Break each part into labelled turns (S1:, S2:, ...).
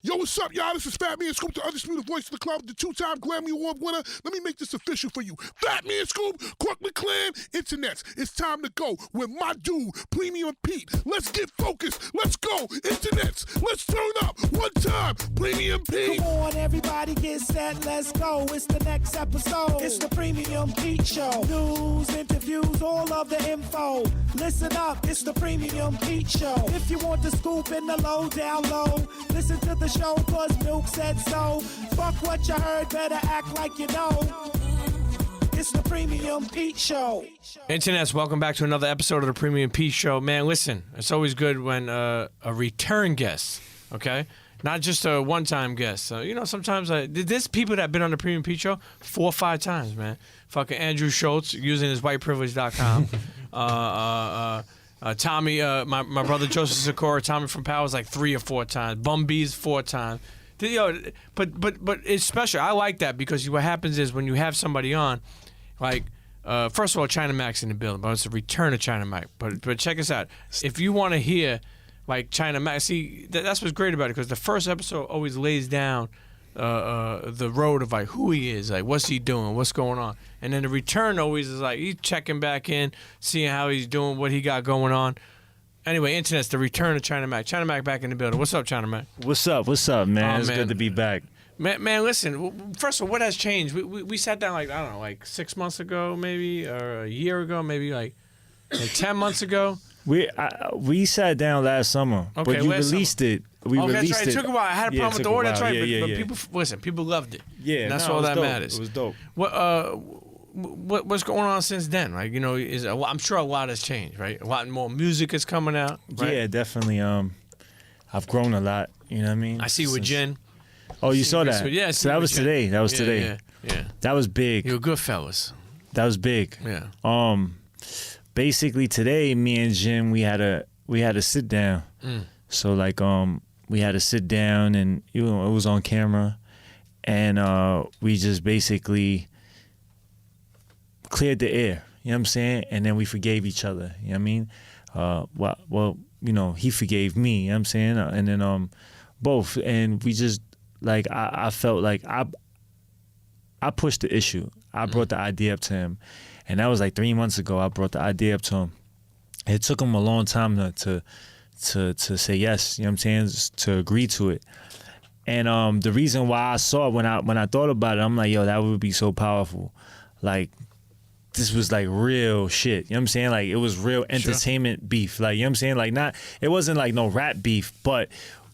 S1: Yo, what's up, y'all? This is Fat Man Scoop, the undisputed voice of the club, the two-time Grammy Award winner. Let me make this official for you. Fat Man Scoop, Corkman Clan, Internets. It's time to go with my dude, Premium Pete. Let's get focused. Let's go, Internets. Let's turn up one time, Premium Pete.
S2: Come on, everybody get set, let's go. It's the next episode. It's the Premium Pete Show. News, interviews, all of the info. Listen up, it's the Premium Pete Show. If you want the scoop in the low, down low, listen to the show, cause Milk said so. Fuck what you heard, better act like you know. It's the Premium Pete Show.
S3: Internets, welcome back to another episode of the Premium Pete Show. Man, listen, it's always good when a return guest, okay? Not just a one-time guest. You know, sometimes there's people that have been on the Premium Pete Show 4 or 5 times, man. Fucking Andrew Schultz using his whiteprivilege.com. Tommy, my brother Joseph Sikora, Tommy from Power was like 3 or 4 times. Bumbees 4 times. But it's special. I like that because what happens is when you have somebody on, like first of all, China Mac's in the building, but it's a return of China Mac. But check us out. If you want to hear like China Mac, see that's what's great about it because the first episode always lays down the road of like who he is, like what's he doing, what's going on, and then the return always is like he's checking back in, seeing how he's doing, what he got going on. Anyway, Internet's the return of China Mac. China Mac back in the building. What's up, China Mac?
S4: What's up, man? It's
S3: man.
S4: good to be back.
S3: Man, listen. First of all, what has changed? We sat down like I don't know, like 6 months ago, maybe, or a year ago, maybe like 10 months ago.
S4: We sat down last summer,
S3: Okay,
S4: but you released it. We released
S3: that's right. It took a while. I had a problem with the order. That's right, but people listen. People loved it.
S4: Yeah,
S3: and that's all that
S4: dope.
S3: matters.
S4: It was dope.
S3: What's going on since then? Right, you know, I'm sure a lot has changed. Right, a lot more music is coming out. Right?
S4: Yeah, definitely. I've grown a lot. You know what I mean?
S3: I see you with Jen.
S4: Oh, you saw that?
S3: Yeah,
S4: so that was today. That was today.
S3: Yeah.
S4: That was big.
S3: You were good fellas.
S4: That was big.
S3: Yeah.
S4: Basically today, me and Jim, we had a sit down. So like we had to sit down, and it was on camera, and we just basically cleared the air. You know what I'm saying? And then we forgave each other. You know what I mean? Well, you know, he forgave me. You know what I'm saying? And then both, and we just like I felt like I pushed the issue. I brought the idea up to him, and that was like 3 months ago. I brought the idea up to him. It took him a long time to say yes. You know what I'm saying? Just to agree to it. And the reason why I saw it when I thought about it, I'm like, yo, that would be so powerful. Like this was like real shit. You know what I'm saying? Like it was real entertainment beef. Like you know what I'm saying? Like it wasn't like no rap beef, but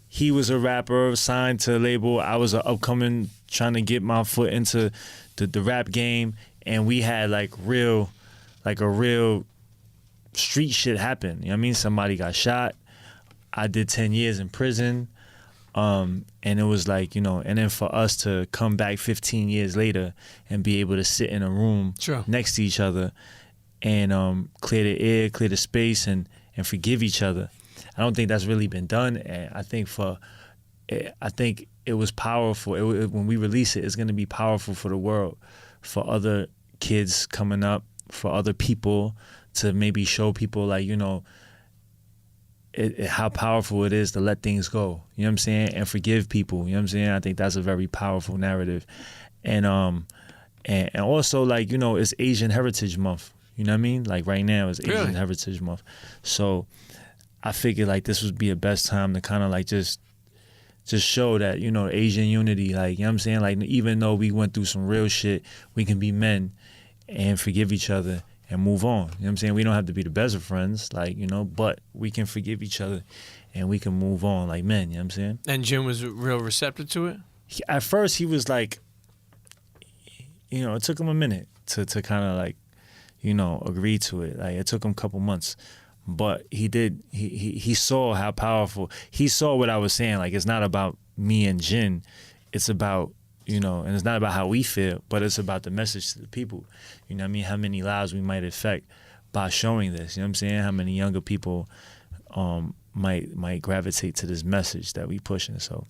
S4: he was a rapper signed to a label. I was an upcoming trying to get my foot into the rap game, and we had like a real street shit happen. You know what I mean? Somebody got shot. I did 10 years in prison. And it was like, you know, and then for us to come back 15 years later and be able to sit in a room next to each other and clear the air, clear the space, and forgive each other. I don't think that's really been done, and I think it was powerful. When we release it, it's going to be powerful for the world, for other kids coming up, for other people to maybe show people like, you know, how powerful it is to let things go. You know what I'm saying? And forgive people. You know what I'm saying? I think that's a very powerful narrative, and also like, you know, it's Asian Heritage Month. You know what I mean? Like right now it's Asian Heritage Month, so I figured like this would be the best time to kind of like just show that, you know, Asian unity. Like, you know what I'm saying? Like even though we went through some real shit, we can be men and forgive each other and move on. You know what I'm saying? We don't have to be the best of friends, like, you know, but we can forgive each other and we can move on like men. You know what I'm saying?
S3: And Jim was real receptive to it?
S4: At first he was like, you know, it took him a minute to kind of like, you know, agree to it. Like it took him a couple months. But he did. He saw how powerful. He saw what I was saying. Like it's not about me and Jin. It's about, you know, and it's not about how we feel, but it's about the message to the people. You know what I mean? How many lives we might affect by showing this. You know what I'm saying? How many younger people might gravitate to this message that we pushing. So,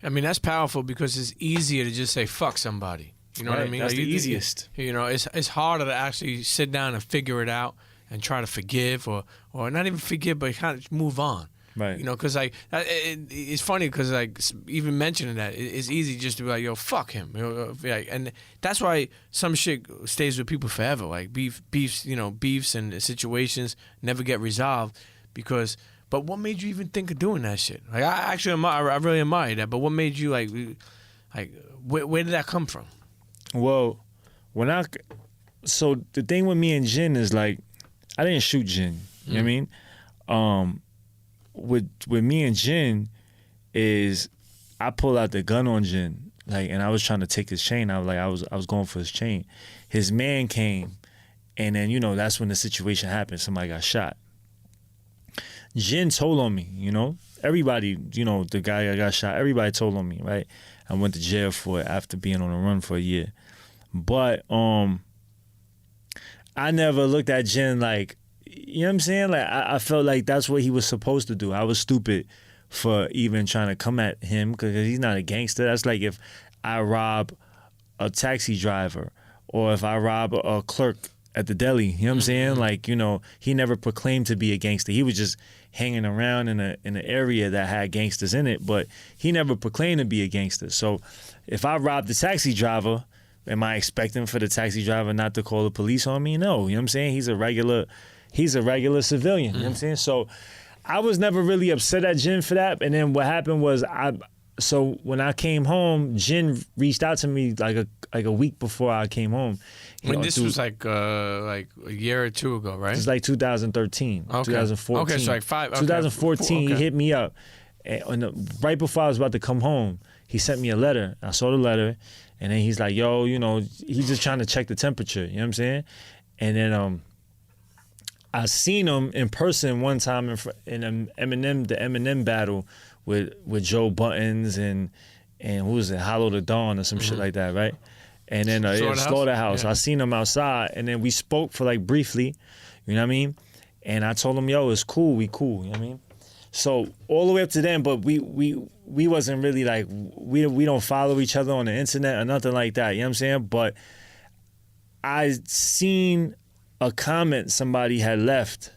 S3: I mean, that's powerful because it's easier to just say fuck somebody. You know what I mean?
S4: That's
S3: like,
S4: the easiest.
S3: You know, it's harder to actually sit down and figure it out and try to forgive or not even forgive, but kind of move on.
S4: Right.
S3: You know, because like it's funny because like even mentioning that it's easy just to be like, yo, fuck him. You know, like, and that's why some shit stays with people forever. Like beefs, you know, beefs and situations never get resolved because. But what made you even think of doing that shit? Like I really admire that. But what made you like where did that come from?
S4: Well, so the thing with me and Jin is like, I didn't shoot Jin. You know what I mean? With me and Jin is I pulled out the gun on Jin, like, and I was trying to take his chain. I was going for his chain. His man came, and then, you know, that's when the situation happened. Somebody got shot. Jin told on me, you know. Everybody, you know, the guy that got shot, everybody told on me, right? I went to jail for it after being on the run for a year. But I never looked at Jin like, you know what I'm saying? Like I felt like that's what he was supposed to do. I was stupid for even trying to come at him because he's not a gangster. That's like if I rob a taxi driver or if I rob a clerk at the deli. You know what I'm saying? Like, you know, he never proclaimed to be a gangster. He was just hanging around in an area that had gangsters in it, but he never proclaimed to be a gangster. So if I robbed the taxi driver, am I expecting for the taxi driver not to call the police on me? No. You know what I'm saying? He's a regular civilian. You know what I'm saying? So I was never really upset at Jin for that. And then what happened was so when I came home, Jin reached out to me like a week before I came home.
S3: When this was like a year or two ago, right?
S4: It's like 2013,
S3: okay.
S4: 2014.
S3: Okay, so like
S4: 2014,
S3: okay.
S4: he hit me up. And right before I was about to come home, he sent me a letter. I saw the letter, and then he's like, yo, you know, he's just trying to check the temperature. You know what I'm saying? And then I seen him in person one time in the Eminem battle with Joe Buttons and who was it, Hollow the Dawn or some shit like that, right? And then Slaughterhouse.
S3: Yeah.
S4: I seen him outside, and then we spoke for like briefly, you know what I mean? And I told him, yo, it's cool, we cool, you know what I mean? So all the way up to then, but we wasn't really like, we don't follow each other on the internet or nothing like that, you know what I'm saying? But I seen a comment somebody had left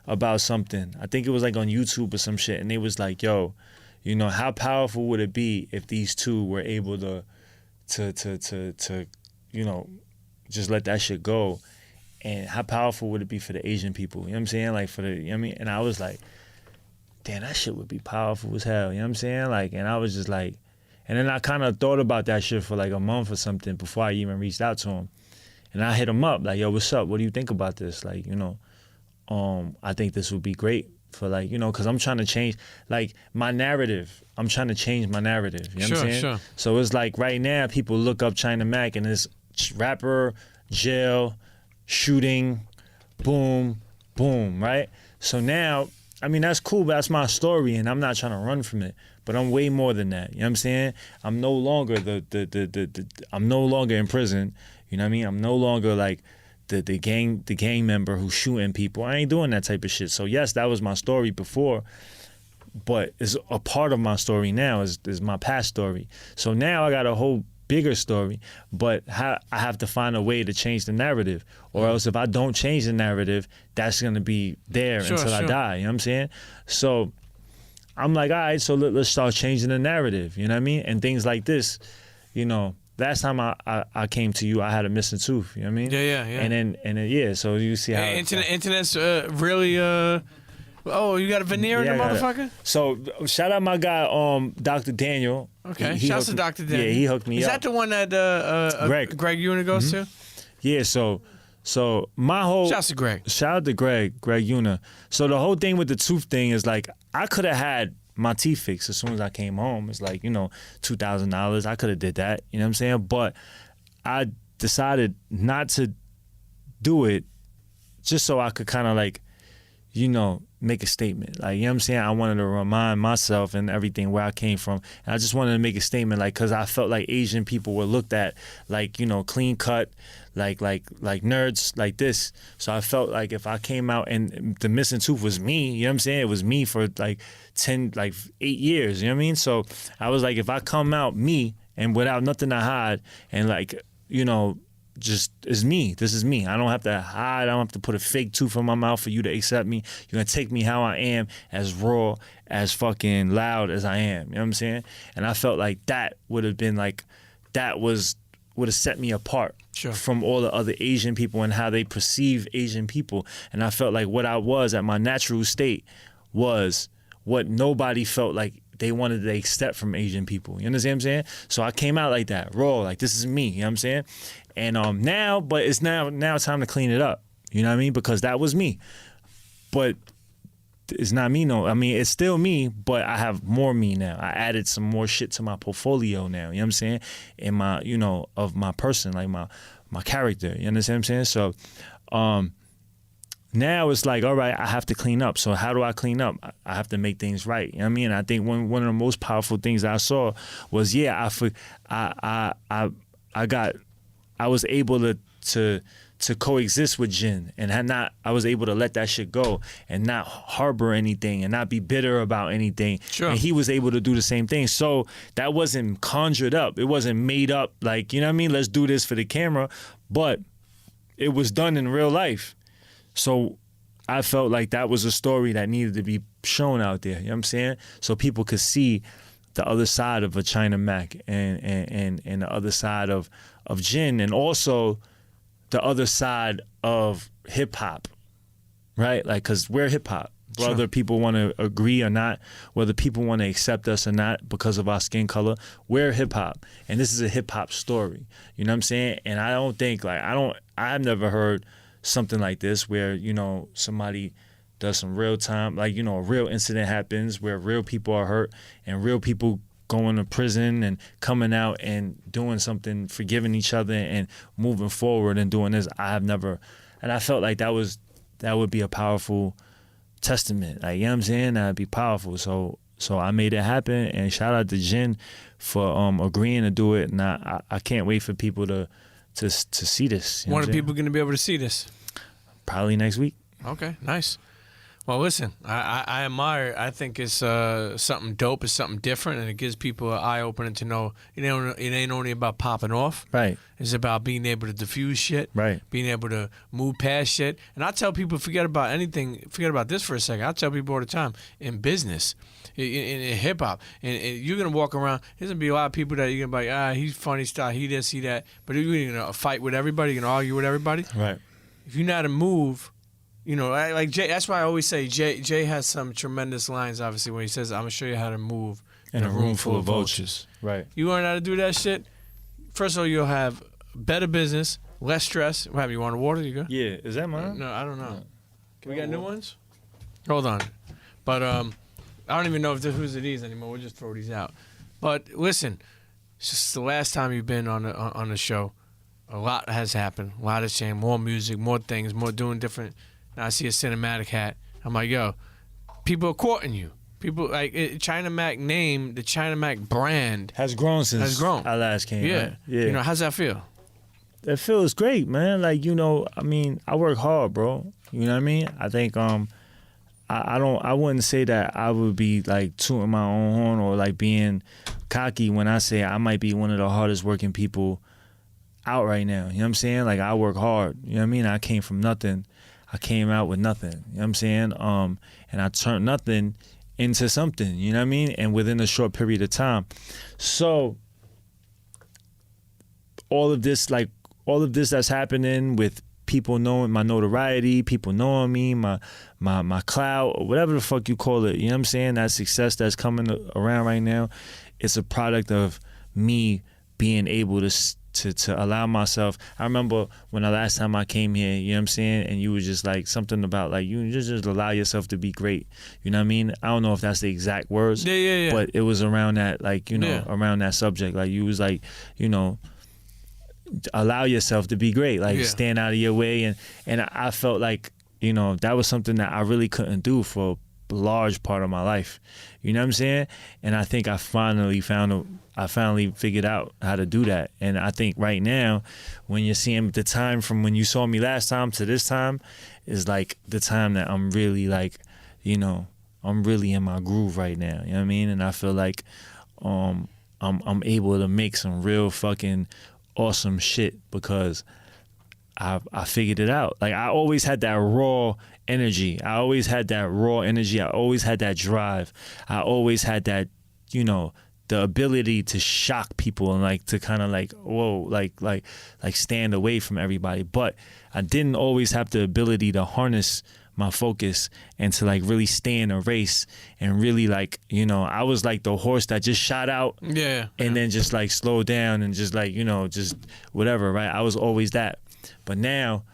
S4: about something. I think it was like on YouTube or some shit, and they was like, yo, you know, how powerful would it be if these two were able to you know, just let that shit go? And how powerful would it be for the Asian people? You know what I'm saying? Like for the, you know what I mean? And I was like, damn, that shit would be powerful as hell. You know what I'm saying? Like, and I was just like, and then I kind of thought about that shit for like a month or something before I even reached out to him. And I hit him up like, yo, what's up? What do you think about this? Like, you know, I think this would be great for like, you know, because I'm trying to change, like, my narrative. I'm trying to change my narrative. You know what I'm saying?
S3: Sure.
S4: So it's like right now people look up China Mac and it's rapper, jail, shooting, boom, boom, right? So now, I mean, that's cool, but that's my story and I'm not trying to run from it. But I'm way more than that. You know what I'm saying? I'm no longer I'm no longer in prison. You know what I mean? I'm no longer like the gang member who's shooting people. I ain't doing that type of shit. So yes, that was my story before, but it's a part of my story now is my past story. So now I got a whole bigger story, but I have to find a way to change the narrative, or else if I don't change the narrative, that's gonna be there until I die. You know what I'm saying? So I'm like, all right, so let's start changing the narrative. You know what I mean? And things like this, you know. Last time I came to you, I had a missing tooth. You know what I mean?
S3: Yeah.
S4: And then yeah, so you see how
S3: internet's really oh, you got a veneer in the motherfucker?
S4: So shout out my guy, Dr. Daniel.
S3: Okay, shouts to Dr. Daniel.
S4: Yeah, he hooked me up.
S3: Is that the one that Greg Una goes to?
S4: Yeah, so my whole
S3: Shouts to Greg.
S4: Shout out to Greg Una. So the whole thing with the tooth thing is like I could have had my teeth fixed as soon as I came home. It's like, you know, $2,000. I could have did that, you know what I'm saying? But I decided not to do it just so I could kind of like, you know, make a statement. Like, you know what I'm saying? I wanted to remind myself and everything where I came from. And I just wanted to make a statement, like, because I felt like Asian people were looked at like, you know, clean cut, like nerds like this. So I felt like if I came out and the missing tooth was me, you know what I'm saying? It was me for like 8 years, you know what I mean? So I was like, if I come out me and without nothing to hide and like, you know, just is me. This is me. I don't have to hide. I don't have to put a fake tooth in my mouth for you to accept me. You're gonna take me how I am, as raw, as fucking loud as I am. You know what I'm saying? And I felt like that would have been like, would have set me apart from all the other Asian people and how they perceive Asian people. And I felt like what I was at my natural state was what nobody felt like they wanted to accept from Asian people. You understand what I'm saying? So I came out like that, raw, like this is me. You know what I'm saying? And now, but it's now time to clean it up. You know what I mean? Because that was me. But it's not me, no. I mean, it's still me, but I have more me now. I added some more shit to my portfolio now. You know what I'm saying? In my, you know, of my person, like my character. You understand what I'm saying? So now it's like, all right, I have to clean up. So how do I clean up? I have to make things right. You know what I mean? I think one of the most powerful things I saw was, I was able to coexist with Jin, and I was able to let that shit go and not harbor anything and not be bitter about anything.
S3: Sure.
S4: And he was able to do the same thing. So that wasn't conjured up. It wasn't made up like, you know what I mean? Let's do this for the camera. But it was done in real life. So I felt like that was a story that needed to be shown out there. You know what I'm saying? So people could see the other side of a China Mac and the other side of Jin, and also the other side of hip hop, right? Like, cause we're hip hop, whether people want to agree or not, whether people want to accept us or not because of our skin color, we're hip hop, and this is a hip hop story. You know what I'm saying? And I don't think I've never heard something like this where, you know, somebody does some real time, like, you know, a real incident happens where real people are hurt and real people going to prison and coming out and doing something, forgiving each other and moving forward and doing this. I have never, and I felt like that would be a powerful testament. Like, you know what I'm saying? That'd be powerful. So I made it happen, and shout out to Jin for agreeing to do it. And I can't wait for people to see this. You know
S3: When are people going to be able to see this?
S4: Probably next week.
S3: Okay, nice. Well, listen, I admire. I think it's something dope. It's something different, and it gives people an eye opening to know it ain't only about popping off.
S4: Right.
S3: It's about being able to diffuse shit.
S4: Right.
S3: Being able to move past shit. And I tell people, forget about anything. Forget about this for a second. I tell people all the time, in business, in hip hop, and you're gonna walk around. There's gonna be a lot of people that you're gonna be like, he's funny style, he this, he that. But you're gonna fight with everybody. You're gonna argue with everybody.
S4: Right.
S3: If you know how to move. You know, like Jay. That's why I always say Jay has some tremendous lines. Obviously, when he says, "I'm gonna show you how to move
S4: in a room full of vultures." Right.
S3: You learn how to do that shit. First of all, you'll have better business, less stress. What have you? Want water? You go.
S4: Yeah. Is that mine?
S3: No, I don't know. Can we got new ones? Hold on. But I don't even know if who's of these anymore. We'll just throw these out. But listen, it's just the last time you've been on the show. A lot has happened. A lot has changed. More music, more things, more doing different. Now I see a cinematic hat. I'm like, yo, people are courting you. People like China Mac name, the China Mac brand
S4: has grown since I last came.
S3: Yeah,
S4: right? Yeah.
S3: You know, how's that feel?
S4: That feels great, man. Like, you know, I mean, I work hard, bro. You know what I mean? I think I wouldn't say that I would be like tooting my own horn or like being cocky when I say I might be one of the hardest working people out right now. You know what I'm saying? Like, I work hard. You know what I mean? I came from nothing. I came out with nothing, you know what I'm saying? And I turned nothing into something, you know what I mean? And within a short period of time. So all of this that's happening with people knowing my notoriety, people knowing me, my clout, or whatever the fuck you call it, you know what I'm saying? That success that's coming around right now, it's a product of me being able to allow myself. I remember when the last time I came here, you know what I'm saying, and you were just like something about like you just allow yourself to be great. You know what I mean? I don't know if that's the exact words.
S3: Yeah.
S4: But it was around that, like, you know, around that subject. Like, you was like, you know, allow yourself to be great. Like, stand out of your way. And I felt like, you know, that was something that I really couldn't do for a large part of my life. You know what I'm saying? And I think I finally figured out how to do that. And I think right now, when you're seeing the time from when you saw me last time to this time, is like the time that I'm really like, you know, I'm really in my groove right now. You know what I mean? And I feel like I'm able to make some real fucking awesome shit because I figured it out. Like I always had that raw energy. I always had that raw energy. I always had that drive. I always had that, you know, the ability to shock people and like to kind of like, whoa, like stand away from everybody. But I didn't always have the ability to harness my focus and to like really stay in a race and really like, you know, I was like the horse that just shot out and then just like slow down and just like, you know, just whatever, right? I was always that. But now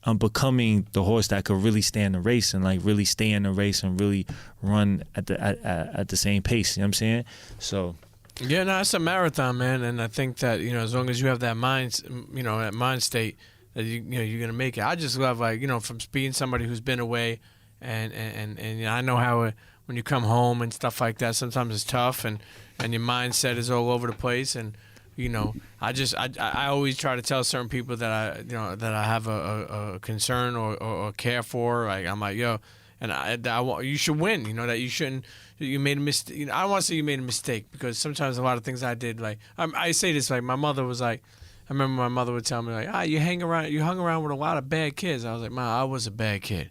S4: I'm becoming the horse that could really stay in the race and like really stay in the race and really run at the same pace. You know what I'm saying? So
S3: yeah, no, it's a marathon, man, and I think that, you know, as long as you have that mind, you know, that mind state, that you know you're gonna make it. I just love, like, you know, from being somebody who's been away, and you know, I know how when you come home and stuff like that, sometimes it's tough, and your mindset is all over the place, and you know, I always try to tell certain people that I have a concern or care for. Like I'm like, yo, and I want, you should win. You know that you shouldn't. You made a mistake. You know, I don't want to say you made a mistake because sometimes a lot of things I did, like I say this, like my mother was like, I remember my mother would tell me like, you hung around with a lot of bad kids. I was like, Ma, I was a bad kid.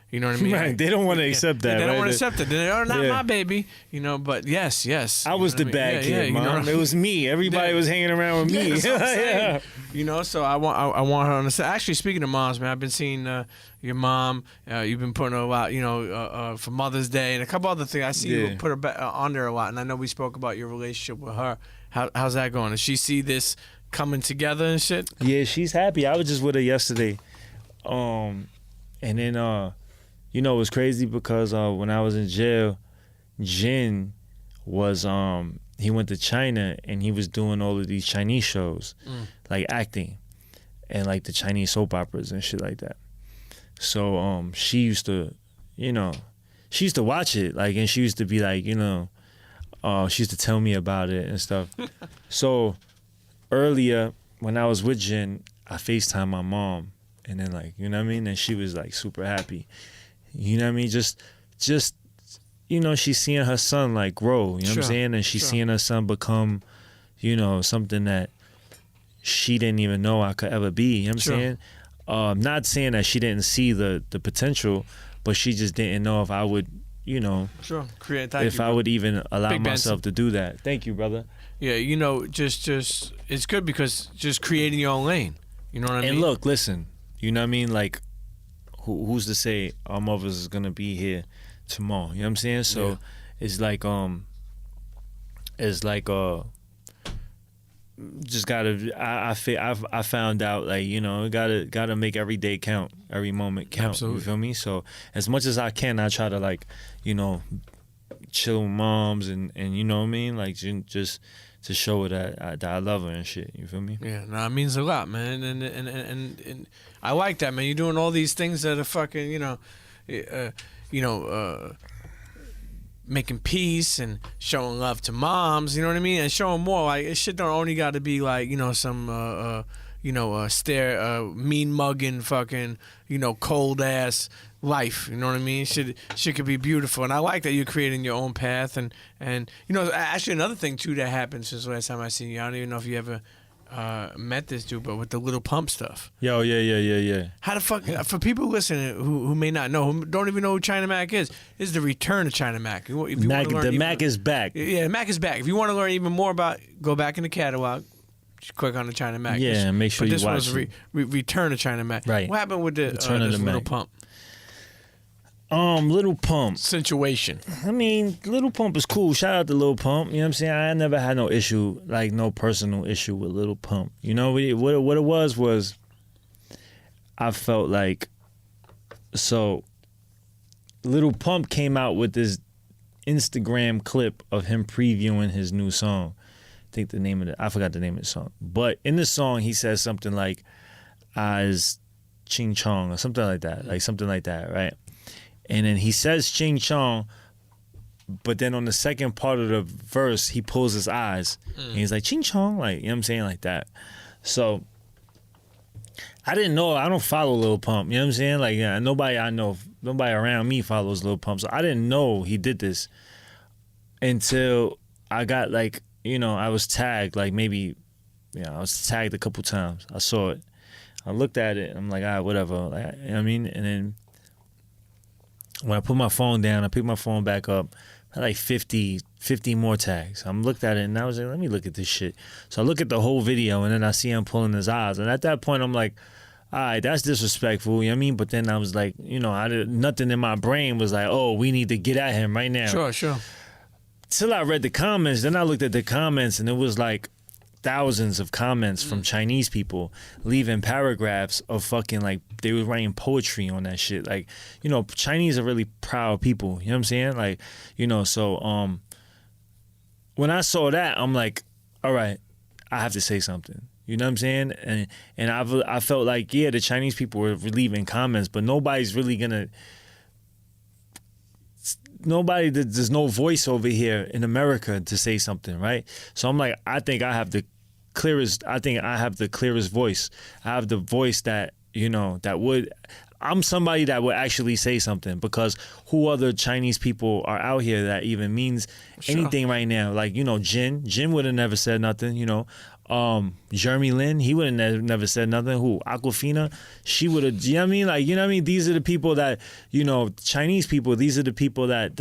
S3: You know what I mean?
S4: Right. They don't want to accept that.
S3: They don't
S4: right?
S3: want to accept it. They're not my baby. You know, but yes.
S4: I was the bad kid, Mom. It was me. Everybody was hanging around with me.
S3: Yeah. You know, so I want her on the. Actually, speaking of moms, man, I've been seeing your mom. You've been putting her a lot, you know, for Mother's Day and a couple other things. I see you put her on there a lot, and I know we spoke about your relationship with her. How's that going? Does she see this coming together and shit?
S4: Yeah, she's happy. I was just with her yesterday, and then you know, it was crazy because when I was in jail, Jin was he went to China and he was doing all of these Chinese shows, like acting, and like the Chinese soap operas and shit like that. So she used to, you know, she used to watch it, like, and she used to be like, you know, she used to tell me about it and stuff. So earlier when I was with Jin, I FaceTimed my mom, and then like, you know what I mean, and she was like super happy. You know what I mean? Just you know, she's seeing her son like grow, you know what I'm saying? And she's seeing her son become, you know, something that she didn't even know I could ever be, you know what I'm saying? Not saying that she didn't see the potential, but she just didn't know if I would, you know,
S3: create
S4: I would even allow myself to do that. Thank you, brother.
S3: Yeah, you know, just it's good because just creating your own lane. You know what I mean?
S4: And look, listen, you know what I mean? Like, who's to say our mothers is gonna be here tomorrow? You know what I'm saying? So it's like just gotta. I found out, like, you know, gotta make every day count, every moment count.
S3: Absolutely.
S4: You feel me? So as much as I can, I try to, like, you know, chill with moms and you know what I mean, like just to show her that I love her and shit. You feel me?
S3: Yeah, no, it means a lot, man, and I like that, man. You're doing all these things that are fucking, making peace and showing love to moms. You know what I mean? And showing more, like, it shit don't only got to be like, you know, some mean mugging fucking, you know, cold ass life. You know what I mean? Shit could be beautiful, and I like that you're creating your own path. And you know, actually another thing too that happened since the last time I seen you. I don't even know if you ever met this dude, but with the Lil Pump stuff.
S4: Yo, yeah.
S3: How the fuck, for people listening who may not know, who don't even know who China Mac is the return of China Mac.
S4: Mac is back.
S3: Yeah, Mac is back. If you want to learn even more about, go back in the catalog. Just click on the China Mac.
S4: Yeah, make sure you watch it.
S3: But this was return of China Mac.
S4: Right.
S3: What happened with the
S4: Return of the
S3: Lil
S4: Mac.
S3: Pump
S4: Lil Pump
S3: situation?
S4: I mean, Lil Pump is cool. Shout out to Lil Pump. You know what I'm saying? I never had no issue, like no personal issue with Lil Pump. You know what it was I felt like, so Lil Pump came out with this Instagram clip of him previewing his new song. I forgot the name of the song. But in the song, he says something like, as Ching Chong or something like that. Like something like that, right? And then he says Ching Chong, but then on the second part of the verse, he pulls his eyes. And he's like, Ching Chong, like, you know what I'm saying? Like that. So I didn't know. I don't follow Lil Pump. You know what I'm saying? Like, nobody I know, nobody around me follows Lil Pump. So I didn't know he did this until I got, like, you know, I was tagged like maybe I was tagged a couple times. I saw it. I looked at it. I'm like, all right, whatever. Like, you know what I mean? And then when I put my phone down, I picked my phone back up. I had like 50 more tags. I looked at it and I was like, let me look at this shit. So I look at the whole video and then I see him pulling his eyes. And at that point, I'm like, all right, that's disrespectful. You know what I mean? But then I was like, nothing in my brain was like, oh, we need to get at him right now.
S3: Sure.
S4: Till I read the comments, then I looked at the comments and it was like thousands of comments from Chinese people leaving paragraphs of fucking like they were writing poetry on that shit. Like, Chinese are really proud people. You know what I'm saying? Like, so when I saw that, I'm like, all right, I have to say something. You know what I'm saying? And I felt like, yeah, the Chinese people were leaving comments, but nobody's really gonna. There's no voice over here in America to say something, right? So I'm like, I think I have the clearest voice. I have the voice that, I'm somebody that would actually say something, because who other Chinese people are out here that even means anything right now? Like, Jin would have never said nothing, Jeremy Lin, he would have never said nothing. Who? Aquafina, she would have, you know what I mean? Like, you know what I mean? These are the people that, Chinese people, these are the people that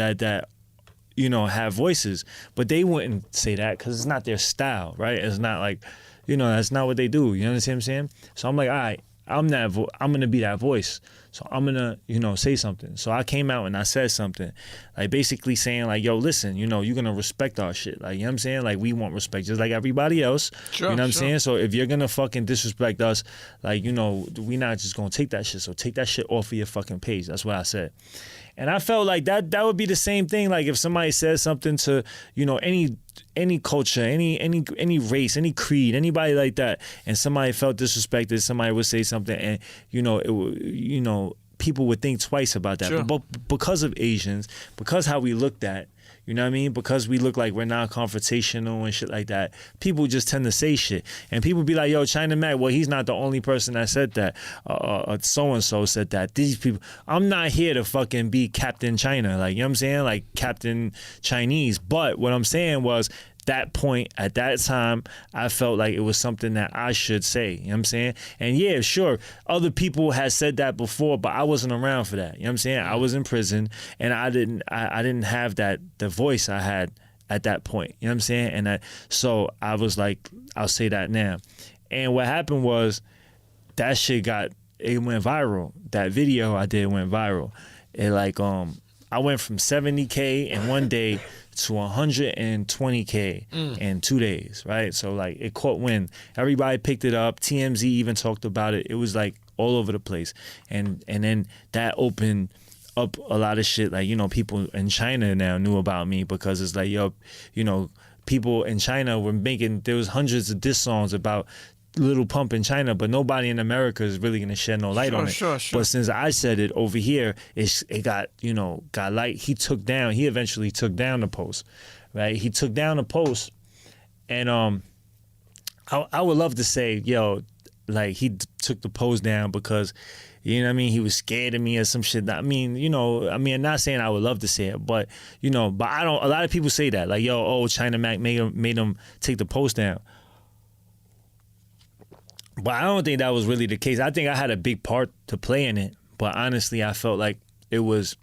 S4: have voices, but they wouldn't say that because it's not their style, right? It's not like, that's not what they do. You understand what I'm saying? So I'm like, all right, I'm going to be that voice. So I'm going to, say something. So I came out and I said something, like basically saying like, yo, listen, you're going to respect our shit. Like, you know what I'm saying? Like, we want respect just like everybody else.
S3: Sure,
S4: you know what I'm saying? So if you're going to fucking disrespect us, like, we not just going to take that shit. So take that shit off of your fucking page. That's what I said. And I felt like that would be the same thing. Like if somebody says something to, any culture, any race, any creed, anybody like that, and somebody felt disrespected, somebody would say something, and people would think twice about that.
S3: Sure.
S4: But because of Asians, because how we looked at, you know what I mean? Because we look like we're not confrontational and shit like that, people just tend to say shit. And people be like, yo, China Mac, well, he's not the only person that said that. So-and-so said that. These people, I'm not here to fucking be Captain China. Like, you know what I'm saying? Like Captain Chinese. But what I'm saying was, that point at that time, I felt like it was something that I should say. You know what I'm saying? And yeah, sure, other people had said that before, but I wasn't around for that. You know what I'm saying? I was in prison and I didn't have the voice I had at that point. You know what I'm saying? And so I was like, I'll say that now. And what happened was that shit it went viral. That video I did went viral. It I went from 70K in one day to 120K in 2 days, right? So like it caught wind. Everybody picked it up. TMZ even talked about it. It was like all over the place. And then that opened up a lot of shit. Like, people in China now knew about me because it's like, yo, people in China were there was hundreds of diss songs about Lil Pump in China, but nobody in America is really gonna shed no light on it.
S3: Sure.
S4: But since I said it over here, it got light. He eventually took down the post, right? He took down the post, and I would love to say, yo, like he took the post down because, you know what I mean, he was scared of me or some shit. I'm not saying I would love to say it, but but I don't. A lot of people say that, like, yo, China Mac made him take the post down. But I don't think that was really the case. I think I had a big part to play in it. But honestly, I felt like it was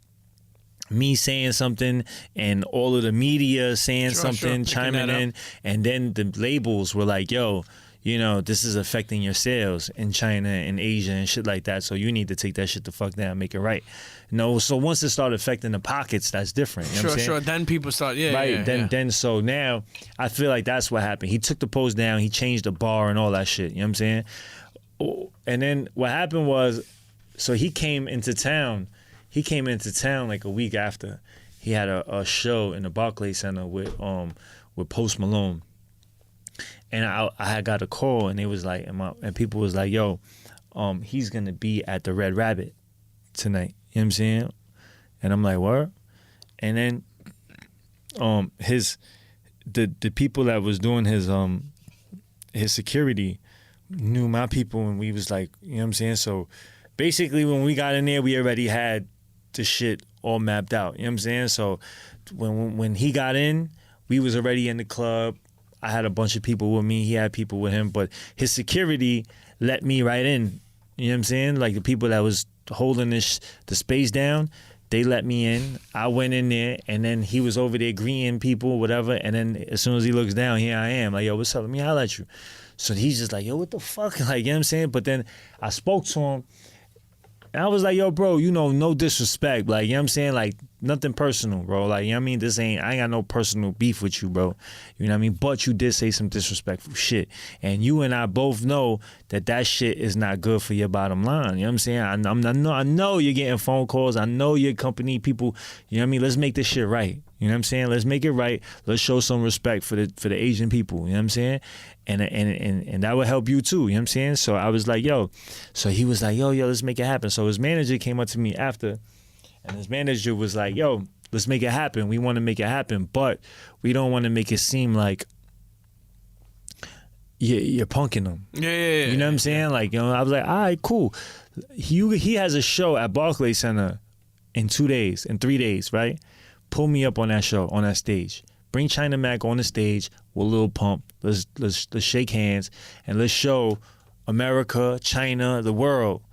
S4: me saying something and all of the media saying something, chiming in. And then the labels were like, yo, this is affecting your sales in China and Asia and shit like that. So you need to take that shit the fuck down and make it right. So once it started affecting the pockets, that's different. You know what I'm saying?
S3: Then people start,
S4: right. Then so now I feel like that's what happened. He took the post down, he changed the bar and all that shit. You know what I'm saying? And then what happened was, so he came into town like a week after. He had a show in the Barclays Center with Post Malone. And I had got a call, and it was like, and people was like, yo, he's gonna be at the Red Rabbit tonight. You know what I'm saying? And I'm like, what? And then the people that was doing his security knew my people, and we was like, you know what I'm saying? So basically when we got in there, we already had the shit all mapped out. You know what I'm saying? So when he got in, we was already in the club. I had a bunch of people with me. He had people with him, but his security let me right in. You know what I'm saying? Like the people that was holding the space down, they let me in. I went in there, and then he was over there greeting people, whatever. And then as soon as he looks down, here I am. Like, yo, what's up? Let me holler at you. So he's just like, yo, what the fuck? Like, you know what I'm saying? But then I spoke to him, and I was like, yo, bro, you know, no disrespect. Like, you know what I'm saying? Like, nothing personal, bro. Like, you know what I mean? I ain't got no personal beef with you, bro. You know what I mean? But you did say some disrespectful shit. And you and I both know that shit is not good for your bottom line. You know what I'm saying? I know you're getting phone calls. I know your company people. You know what I mean? Let's make this shit right. You know what I'm saying? Let's make it right. Let's show some respect for the Asian people. You know what I'm saying? And that would help you too. You know what I'm saying? So I was like, yo. So he was like, yo, let's make it happen. So his manager came up to me after, and his manager was like, yo, let's make it happen. We want to make it happen, but we don't want to make it seem like you're punking them.
S3: Yeah.
S4: You know what I'm saying? Like, you know, I was like, all right, cool. He has a show at Barclays Center in 3 days, right? Pull me up on that show, on that stage. Bring China Mac on the stage with Lil Pump. Let's shake hands and let's show America, China, the world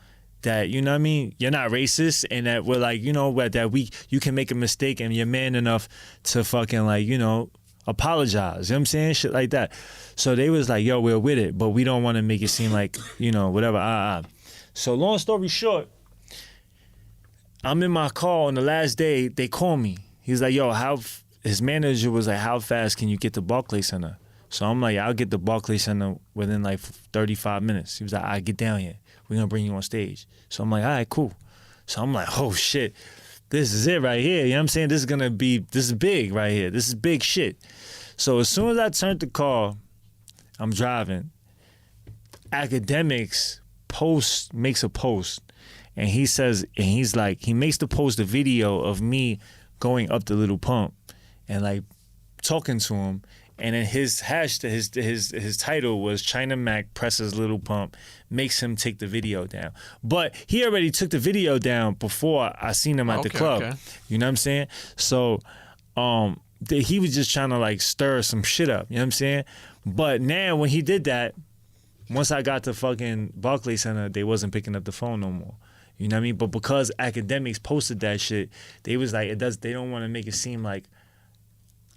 S4: that, you know what I mean, you're not racist, and that we're like, you know, that you can make a mistake and you're man enough to fucking, like, you know, apologize. You know what I'm saying? Shit like that. So they was like, yo, we're with it, but we don't want to make it seem like, you know, whatever. So long story short, I'm in my car on the last day. They call me. He's like, yo, his manager was like, how fast can you get to Barclays Center? So I'm like, I'll get to Barclays Center within like 35 minutes. He was like, all right, get down here. We're going to bring you on stage. So I'm like, all right, cool. So I'm like, oh, shit. This is it right here. You know what I'm saying? This is big right here. This is big shit. So as soon as I turned the car, I'm driving. Academics makes a post. And he says, and he's like, he makes the post a video of me going up to Lil Pump and like talking to him. And then his title was China Mac presses Lil Pump, makes him take the video down. But he already took the video down before I seen him at the club. Okay. You know what I'm saying? So he was just trying to like stir some shit up. You know what I'm saying? But now when he did that, once I got to fucking Barclays Center, they wasn't picking up the phone no more. You know what I mean? But because academics posted that shit, they was like, they don't want to make it seem like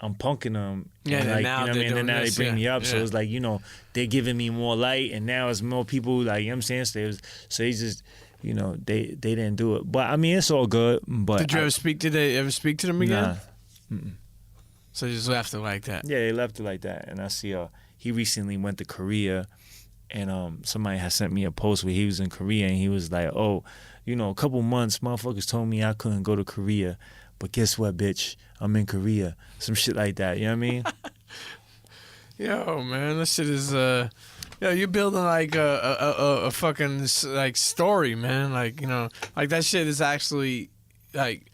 S4: I'm punking them.
S3: Yeah,
S4: and like,
S3: now
S4: you know what I mean? And then now they bring me up.
S3: Yeah.
S4: So it's like, you know, they're giving me more light, and now it's more people, like, you know what I'm saying? So they just, you know, they didn't do it. But I mean, it's all good. But
S3: did you ever speak to them again?
S4: Nah. Mm-mm.
S3: So you just left it like that?
S4: Yeah, they left it like that. And I see he recently went to Korea, and somebody had sent me a post where he was in Korea, and he was like, oh, you know, a couple months, motherfuckers told me I couldn't go to Korea. But guess what, bitch? I'm in Korea. Some shit like that. You know what I mean?
S3: Yo, man, that shit is you're building like a fucking like story, man. Like, you know, like that shit is actually like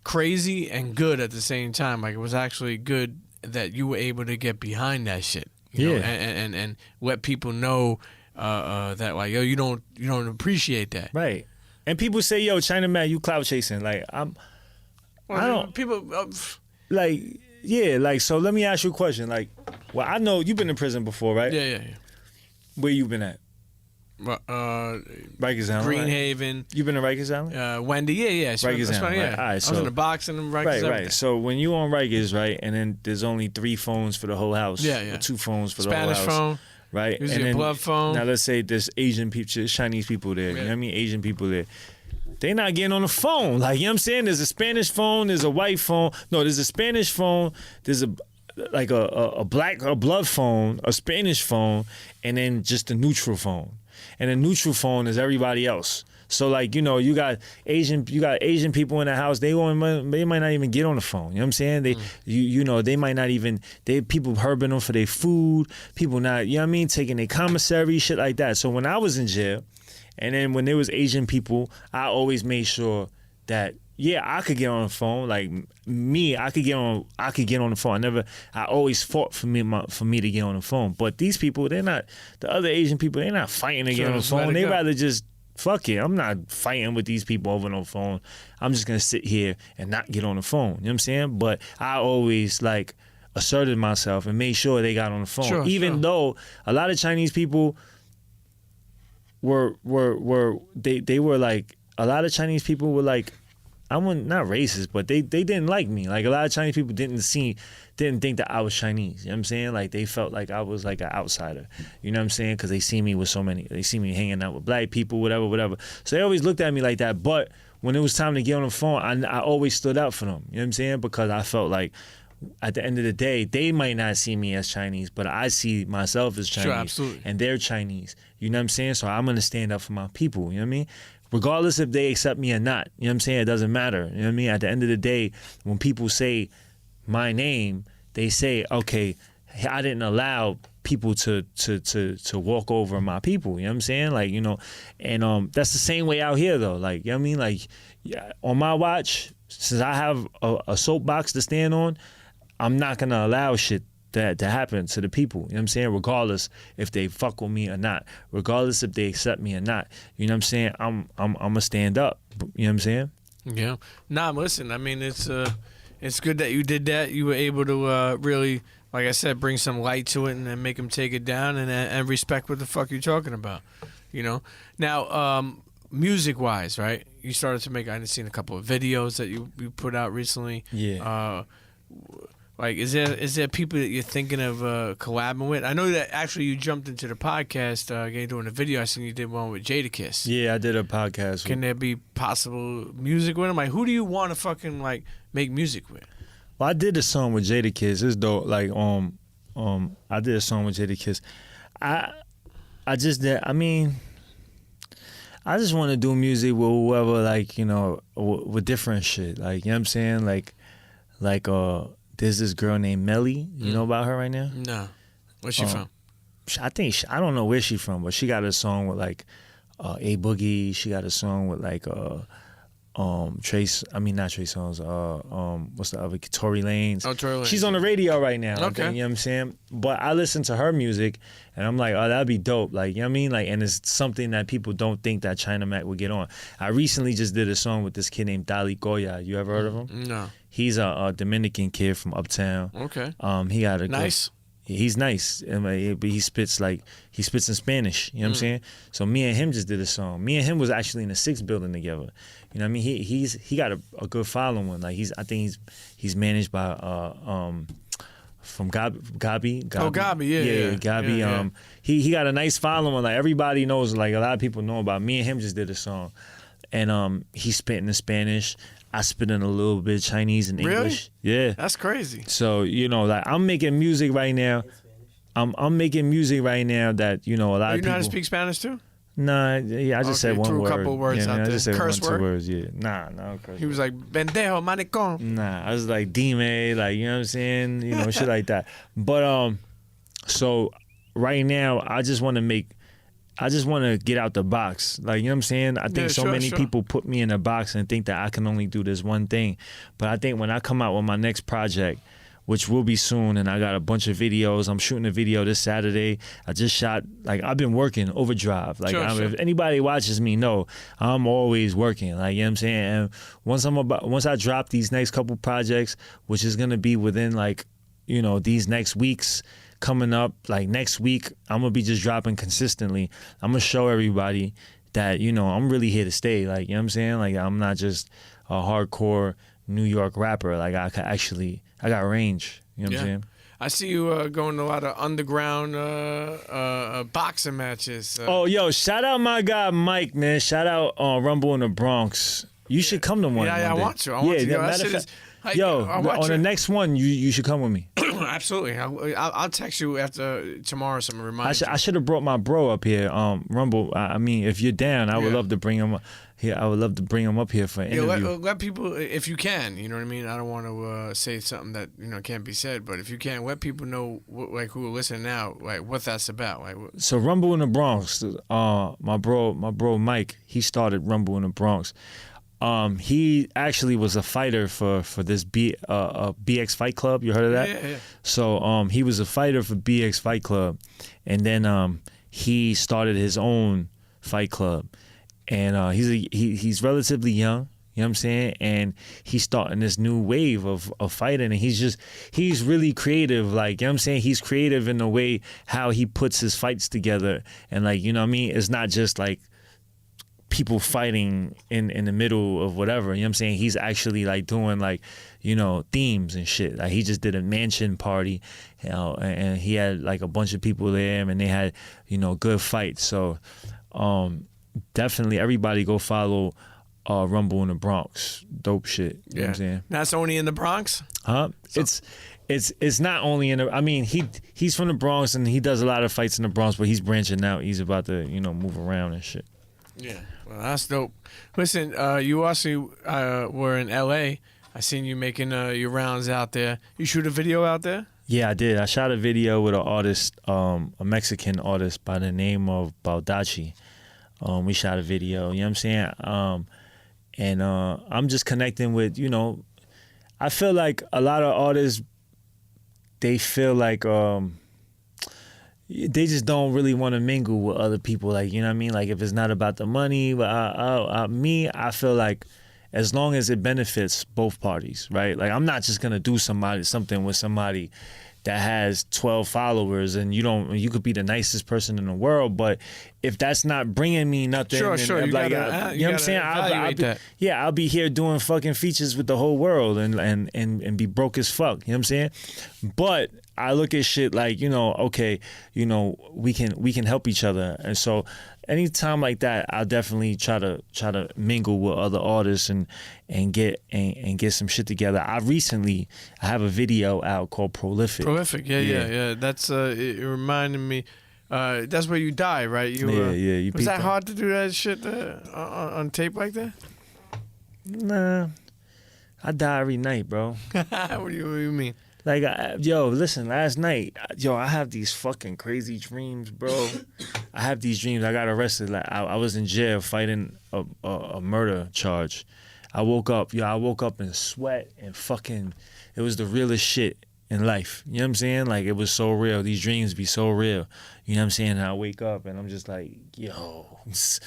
S3: crazy and good at the same time. Like, it was actually good that you were able to get behind that shit. You know, and let people know that, like, yo, you don't appreciate that.
S4: Right. And people say, yo, China Mac, you clout chasing. Like, I don't.
S3: People.
S4: Like, yeah, like, so let me ask you a question. Like, well, I know you've been in prison before, right?
S3: Yeah.
S4: Where you been at?
S3: Rikers
S4: Island.
S3: Green
S4: right?
S3: Haven.
S4: You been to Rikers Island?
S3: Wendy, yeah.
S4: Rikers Island,
S3: yeah.
S4: right. All right, so,
S3: I was in the box and Rikers.
S4: Right.
S3: Everything.
S4: So when you on Rikers, right, and then there's only 3 phones for the whole house.
S3: Yeah.
S4: Or 2 phones for the
S3: Spanish
S4: whole house.
S3: phone.
S4: Right.
S3: Use
S4: and
S3: your
S4: then,
S3: blood phone.
S4: Now let's say there's Asian people, there's Chinese people there. You know what I mean? Asian people there. They not getting on the phone. Like, you know what I'm saying? There's a Spanish phone, there's a white phone. No, there's a Spanish phone, there's a blood phone, a Spanish phone, and then just a neutral phone. And a neutral phone is everybody else. So, like, you know, you got Asian people in the house. They might not even get on the phone. You know what I'm saying? You know, they might not even. People herbing them for their food. People not, you know what I mean, taking their commissary, shit like that. So when I was in jail, and then when there was Asian people, I always made sure that, yeah, I could get on the phone. Like me, I could get on the phone. I always fought for me to get on the phone. But these people, the other Asian people, they're not fighting to get on the phone. They rather just, fuck it, I'm not fighting with these people over no phone. I'm just gonna sit here and not get on the phone. You know what I'm saying? But I always, like, asserted myself and made sure they got on the phone.
S3: Sure,
S4: Even
S3: sure.
S4: though a lot of Chinese people were like, a lot of Chinese people were like, I wouldn't, not racist, but they didn't like me. Like, a lot of Chinese people didn't think that I was Chinese. You know what I'm saying? Like, they felt like I was like an outsider. You know what I'm saying? Because they see me hanging out with black people, whatever. So they always looked at me like that. But when it was time to get on the phone, I always stood up for them. You know what I'm saying? Because I felt like at the end of the day, they might not see me as Chinese, but I see myself as Chinese.
S3: Sure, absolutely.
S4: And they're Chinese. You know what I'm saying? So I'm going to stand up for my people. You know what I mean? Regardless if they accept me or not. You know what I'm saying? It doesn't matter. You know what I mean? At the end of the day, when people say my name, they say, okay, I didn't allow people to walk over my people. You know what I'm saying? Like, you know, and that's the same way out here though. Like, you know what I mean? Like, yeah, on my watch, since I have a soapbox to stand on, I'm not gonna allow shit that to happen to the people. You know what I'm saying? Regardless if they fuck with me or not, regardless if they accept me or not. You know what I'm saying? I'm gonna stand up. You know what I'm saying?
S3: Yeah. Nah, listen, I mean, it's good that you did that. You were able to really, like I said, bring some light to it and then make them take it down and respect what the fuck you're talking about. You know? Now, music-wise, right? You started to make, I've seen a couple of videos that you put out recently.
S4: Yeah.
S3: Like, is there people that you're thinking of collabing with? I know that actually you jumped into the podcast, doing a video. I seen you did one with Jadakiss.
S4: Yeah, I did a podcast.
S3: Can there be possible music with him? Like, who do you want to fucking like make music with?
S4: Well, I did a song with Jadakiss. It's dope. Like, I did a song with Jadakiss. I just did. I mean, I just want to do music with whoever, like, you know, with different shit. Like, you know what I'm saying? Like, there's this girl named Melly. You know about her right now?
S3: No. Where's she from?
S4: I don't know where she's from, but she got a song with like A Boogie. She got a song with like not Trey Songz. What's the other? Tory Lanez.
S3: Oh, Tory Lanez.
S4: She's on the radio right now.
S3: Okay.
S4: You know what I'm saying? But I listen to her music and I'm like, oh, that'd be dope. Like, you know what I mean? Like, and it's something that people don't think that China Mac would get on. I recently just did a song with this kid named Dali Goya. You ever heard of him?
S3: No.
S4: He's a Dominican kid from Uptown.
S3: Okay.
S4: He got a
S3: Nice.
S4: He's nice, but he spits in Spanish. You know what I'm saying? So me and him just did a song. Me and him was actually in the 6th building together. You know what I mean? He got a good following. Like, I think he's managed by from Gabi.
S3: Oh, Gabi, yeah.
S4: Gabi.
S3: Yeah.
S4: He got a nice following. Like, everybody knows. Like, a lot of people know about. Me and him just did a song, and he spit in Spanish. I spit in a little bit of Chinese and English.
S3: Really?
S4: Yeah.
S3: That's crazy.
S4: So, you know, like, I'm making music right now. I'm making music right now that, you know, a lot of people.
S3: You know how to speak Spanish too?
S4: Nah, yeah, I just said one
S3: threw
S4: word.
S3: a couple words out
S4: I
S3: there.
S4: just said
S3: Curse
S4: 1, 2
S3: word?
S4: words, yeah. Nah, no curse.
S3: He was like, "Bendejo, maricón."
S4: Nah, I was like, Dime, like, you know what I'm saying? You know, shit like that. But, so right now, I just want to get out the box. Like, you know what I'm saying? I think many people put me in a box and think that I can only do this one thing. But I think when I come out with my next project, which will be soon, and I got a bunch of videos. I'm shooting a video this Saturday. I just shot, like, I've been working overdrive. Like, if anybody watches me know, I'm always working. Like, you know what I'm saying? And once I drop these next couple projects, which is gonna be within, like, you know, these next weeks coming up, like next week, I'm gonna be just dropping consistently. I'm gonna show everybody that, you know, I'm really here to stay. Like, you know what I'm saying? Like, I'm not just a hardcore New York rapper. Like, I got range. You know what I'm saying?
S3: I see you going to a lot of underground boxing matches.
S4: Oh, yo, shout out my guy Mike, man. Shout out Rumble in the Bronx. You should come to one.
S3: Yeah, I want to. I want to.
S4: Matter of fact, on the next one, you should come with me.
S3: Absolutely. I'll text you after tomorrow. Some remind
S4: I should have brought my bro up here. Rumble. I mean, if you're down, I would love to bring him here. I would love to bring him up here for an interview.
S3: Let people, if you can. You know what I mean. I don't want to say something that can't be said, but if you can, let people know like who are listening now, like what that's about. Like,
S4: so Rumble in the Bronx. My bro Mike. He started Rumble in the Bronx. He actually was a fighter for this BX Fight Club. You heard of that?
S3: Yeah.
S4: So he was a fighter for BX Fight Club, and then he started his own fight club, and he's relatively young. You know what I'm saying? And he's starting this new wave of fighting, and he's really creative. Like, you know what I'm saying? He's creative in the way how he puts his fights together. And like, you know what I mean? It's not just like people fighting in the middle of whatever. You know what I'm saying? He's actually like doing like, you know, themes and shit. Like he just did a mansion party, you know, and he had like a bunch of people there, and they had, you know, good fights. So definitely everybody go follow Rumble in the Bronx. Dope shit. You know what I'm saying?
S3: That's only in the Bronx?
S4: Huh? So, it's not only in the, I mean, he's from the Bronx, and he does a lot of fights in the Bronx, but he's branching out. He's about to, you know, move around and shit.
S3: Yeah. Well, that's dope. Listen, you also were in LA. I seen you making your rounds out there. You shoot a video out there?
S4: Yeah, I did. I shot a video with an artist, a Mexican artist by the name of Baldachi. We shot a video, you know what I'm saying? And I'm just connecting with, you know, I feel like a lot of artists, they feel like they just don't really want to mingle with other people. Like, you know what I mean? Like, if it's not about the money, but I feel like as long as it benefits both parties, right? Like, I'm not just going to do something with somebody that has 12 followers, and you could be the nicest person in the world, but if that's not bringing me nothing,
S3: sure,
S4: you
S3: like,
S4: know what I'm saying? I'll be here doing fucking features with the whole world and be broke as fuck. You know what I'm saying? But I look at shit like, you know, okay, you know, we can help each other, and so anytime like that, I'll definitely try to mingle with other artists and get some shit together. I have a video out called Prolific.
S3: Yeah. That's it reminded me. That's where you die, right?
S4: You
S3: was that hard to do that shit on tape like that?
S4: Nah, I die every night, bro.
S3: What do you mean?
S4: Like, listen, last night, I have these fucking crazy dreams, bro. I have these dreams. I got arrested. Like, I was in jail fighting a murder charge. I woke up in sweat and fucking, it was the realest shit in life. You know what I'm saying? Like, it was so real. These dreams be so real. You know what I'm saying? And I wake up and I'm just like, yo, it's